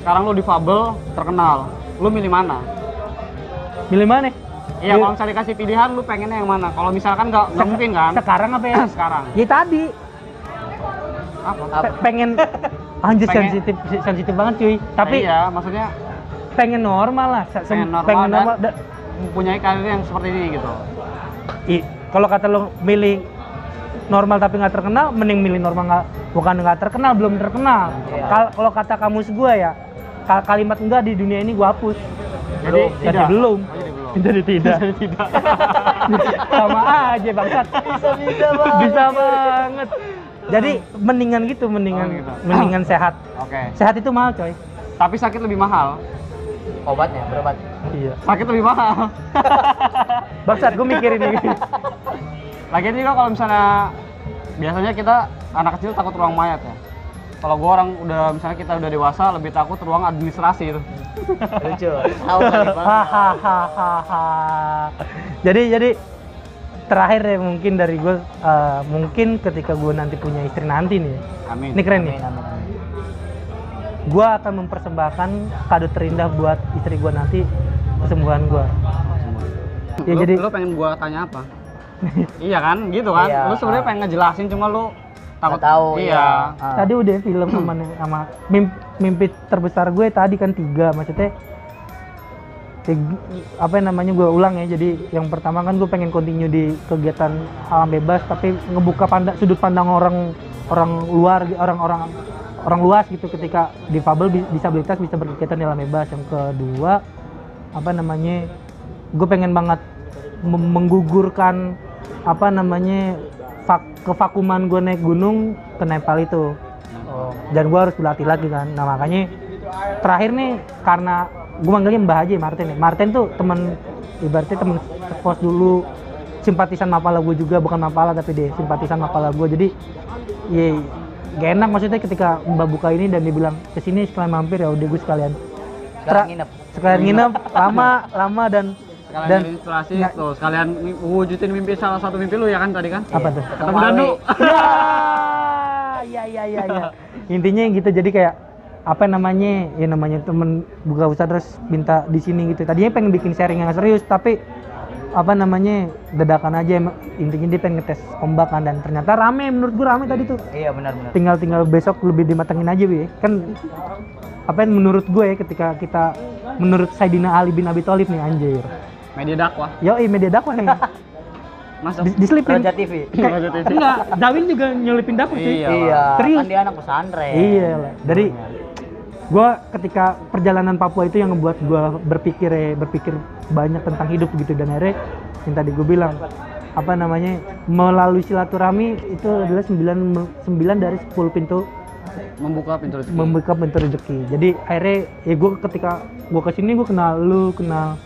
Sekarang lo difabel, terkenal. Lo milih mana? Milih mana? Iya, kalau misalnya dikasih pilihan, lo pengennya yang mana? Kalau misalkan nggak mungkin kan? Sekarang apa ya? Sekarang. Ya tadi Apa? pengen anjir Pengen- sensitif banget cuy. Tapi iya, maksudnya pengen normal lah. pengen normal dan mempunyai karir yang seperti ini gitu. Kalau kata lo milih normal tapi nggak terkenal, mending milih normal nggak terkenal, belum terkenal. Iya. Kalau kata kamus gue ya, kalimat enggak di dunia ini gue hapus. Jadi Jadi tidak. belum. Oh, jadi belum. Jadi tidak. Tidak. Sama aja bangsat. Bisa banget. Bisa banget. Jadi mendingan gitu, Oh, gitu. mendingan sehat. Oke. Sehat itu mahal coy. Tapi sakit lebih mahal. Obatnya, berobat. Iya. Sakit lebih mahal. Bangsat, gue mikirin ini. Lagian juga kalau misalnya biasanya kita anak kecil takut ruang mayat ya. Kalau gue orang udah misalnya kita udah dewasa lebih takut ruang administrasi itu. Lucu. Tahu kali bang. Hahaha. Jadi terakhir ya mungkin dari gue, mungkin ketika gue nanti punya istri nanti nih. Amin. Ini keren nih. Amin, amin, amin. Gue akan mempersembahkan kado terindah buat istri gue nanti, kesembuhan gue. Ya, Lu, jadi lu pengen gue tanya apa? Iya kan, gitu kan? Iya. Lu sebenarnya pengen ngejelasin cuma lu takut. Nggak tahu, Iya. iya. tadi udah film sama mimpi terbesar gue tadi kan 3, maksudnya apa namanya, gue ulang ya. Jadi yang pertama kan gue pengen continue di kegiatan alam bebas, tapi ngebuka sudut pandang orang luar, orang luas gitu, ketika difabel disabilitas bisa berkegiatan di alam bebas. Yang kedua apa namanya, gue pengen banget menggugurkan apa namanya kevakuman gue naik gunung ke Nepal itu. Dan gue harus berlatih lagi kan. Nah makanya terakhir nih, karena gue manggilnya Mbah aja Martin nih. Martin tuh temen, ibaratnya temen pos dulu, simpatisan Mapala gue juga, bukan Mapala tapi dia simpatisan Mapala gue. Jadi ya gak enak maksudnya ketika Mbak buka ini dan dia bilang kesini sekalian mampir, ya udah gue sekalian nginep lama dan Sekalian inspirasi tuh, sekalian wujudin mimpi salah satu mimpi lu ya kan tadi kan? apa tuh? Ketemu Danu. Ya. Intinya gitu, jadi kayak apa namanya, ya namanya temen buka usaha terus minta di sini gitu. Tadinya pengen bikin sharing yang serius, tapi apa namanya dadakan aja. Intinya dia pengen ngetes ombak kan, dan ternyata rame, menurut gua rame tadi tuh. Iya benar-benar. Tinggal besok lebih dimatengin aja Bi. Kan apa yang menurut gue ya, ketika kita menurut Sayyidina Ali bin Abi Thalib nih, anjir. Media dakwah. Yoi, media dakwah nih. Masuk. Diselipin. Raja TV. Raja TV. Enggak, Dawin juga nyelipin dakwah sih. Iya. Iya. Serius? Kan dia anak pesantren. Iya lah. Dari gue ketika perjalanan Papua itu yang ngebuat gue berpikir banyak tentang hidup gitu, dan akhirnya yang tadi gue bilang apa namanya, melalui silaturahmi itu adalah 9 dari 10 pintu Membuka pintu rezeki. membuka pintu rezeki. Jadi akhirnya ya gue ketika gue kesini, gue kenal lu, kenal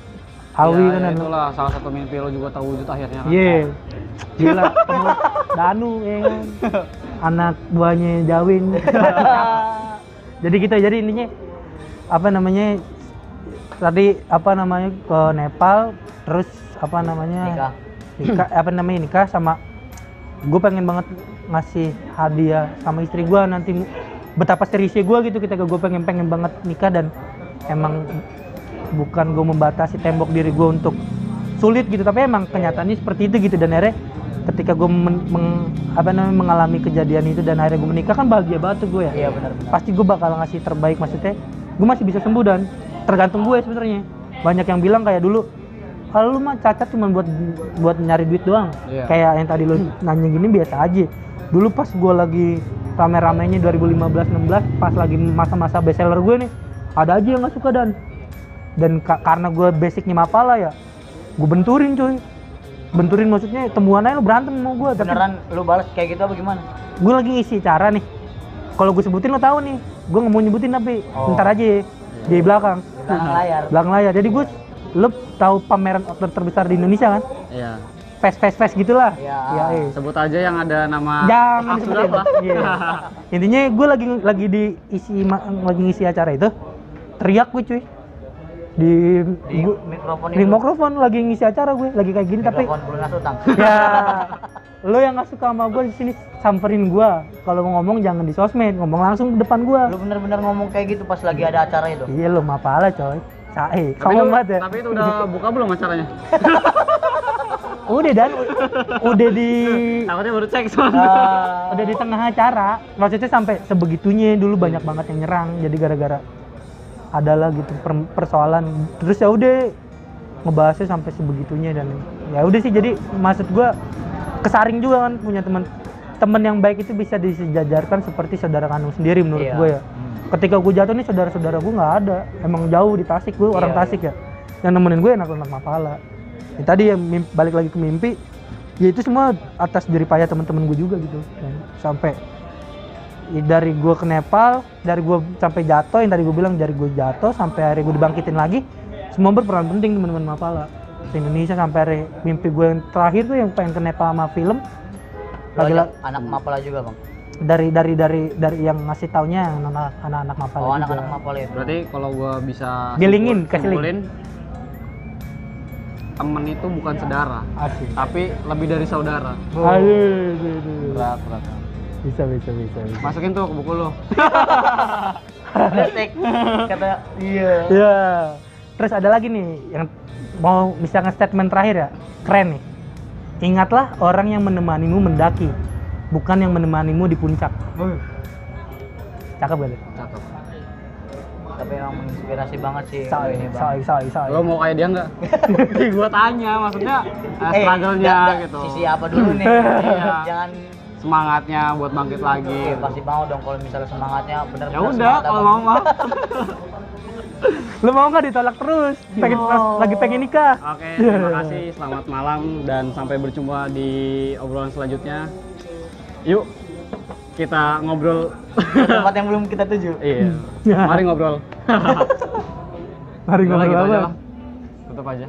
Awi Ya, kan, dan itulah salah satu mimpi lo juga terwujud akhirnya kan. iya, gila, ketemu Danu ya kan, anak buahnya Jawin. Jadi gitu, jadi intinya apa namanya, tadi apa namanya ke Nepal, terus apa namanya nikah sama gue pengen banget ngasih hadiah sama istri gue nanti, betapa seriusnya gue gitu ketika gue pengen banget nikah. Dan emang bukan gue membatasi tembok diri gue untuk sulit gitu, tapi emang kenyataannya seperti itu gitu. Dan akhirnya ketika gue mengalami kejadian itu dan akhirnya gue menikah, kan bahagia banget tuh gue ya. Iya benar-benar. Pasti gue bakal ngasih terbaik, maksudnya gue masih bisa sembuh, dan tergantung gue sebenarnya. Banyak yang bilang kayak dulu, kalau lu mah cacat cuma buat nyari duit doang. Iya. Kayak yang tadi lu nanya gini biasa aja. Dulu pas gue lagi rame-ramenya 2015-16, pas lagi masa-masa bestseller gue nih, ada aja yang nggak suka. Dan karena gue basicnya Mapala ya, gue benturin maksudnya temuan aja lu berantem sama gue. Beneran lu balas kayak gitu apa gimana? Gue lagi ngisi acara nih, kalau gue sebutin lo tahu nih, gue nggak mau nyebutin tapi ntar aja ya, di belakang Belakang layar. Jadi gue, lo tahu pameran outdoor terbesar di Indonesia kan, Iya. fest gitulah. Iya. Sebut aja yang ada nama. Jangan sudah disebutin. lah. Iya. Intinya gue lagi lagi ngisi acara itu, teriak gue cuy di mikrofon lagi ngisi acara, gue lagi kayak gini tapi mikrofon pelunas utang. ya lo yang nggak suka sama gue di sini samperin gue, kalau mau ngomong jangan di sosmed, ngomong langsung ke depan gue. Lu bener-bener ngomong kayak gitu pas lagi ada acara itu. Iya lo Mapala coy, Tapi kamu itu, banget ya. tapi itu udah buka belum acaranya? Udah dan udah di Takutnya baru cek soalnya. udah di tengah acara, maksudnya sampai sebegitunya. Dulu banyak banget yang nyerang, jadi gara-gara adalah gitu persoalan, terus ya udah ngebahasnya sampai sebegitunya. Dan ya udah sih, jadi maksud gua kesaring juga kan, punya teman yang baik itu bisa disejajarkan seperti saudara kandung sendiri menurut Iya. gue ya. Ketika gue jatuh nih, saudara-saudara gue nggak ada, emang jauh di Tasik, gue orang Tasik ya, yang nemenin gue anak-anak Mapala. Ya, tadi yang balik lagi ke mimpi, ya itu semua atas jeripaya teman-teman gue juga gitu. Dan sampai ya, dari gue ke Nepal, dari gue sampai jatuh, yang tadi gue bilang dari gue jatuh sampai hari gue dibangkitin lagi, semua berperan penting teman-teman Mapala di Indonesia. Sampai hari mimpi gue yang terakhir tuh yang pengen ke Nepal sama film. Lagi anak Mapala juga bang. dari yang ngasih taunya anak-anak mapal Oh, juga. anak-anak mapol itu. Berarti kalau gua bisa Dilingin, kasih link. simpulin, temen itu bukan saudara, Asik. tapi lebih dari saudara. Aduh. Berat. Bisa. Masukin tuh ke buku lo. Hashtag kata iya. Iya. Terus ada lagi nih yang mau misalkan statement terakhir ya, keren nih. Ingatlah orang yang menemanimu mendaki, bukan yang menemanimu di puncak. Cakep gak tuh? Cakep. Tapi emang menginspirasi banget sih ini, Bang. Say. Lo mau kayak dia nggak? Gua tanya, maksudnya struggle-nya gitu. Sisi apa dulu nih? Iya. Jangan Semangatnya buat bangkit lagi. pasti mau dong kalau misalnya semangatnya benar. Ya udah, kalau mau mah. Lu mau nggak ditolak terus? Lagi pengen nikah. Oke, terima kasih. Selamat malam dan sampai berjumpa di obrolan selanjutnya. Yuk, kita ngobrol. tempat yang belum kita tuju. Iya. Mari ngobrol. Mari Udah lah, ngobrol gitu aja apa? lah. Tutup aja.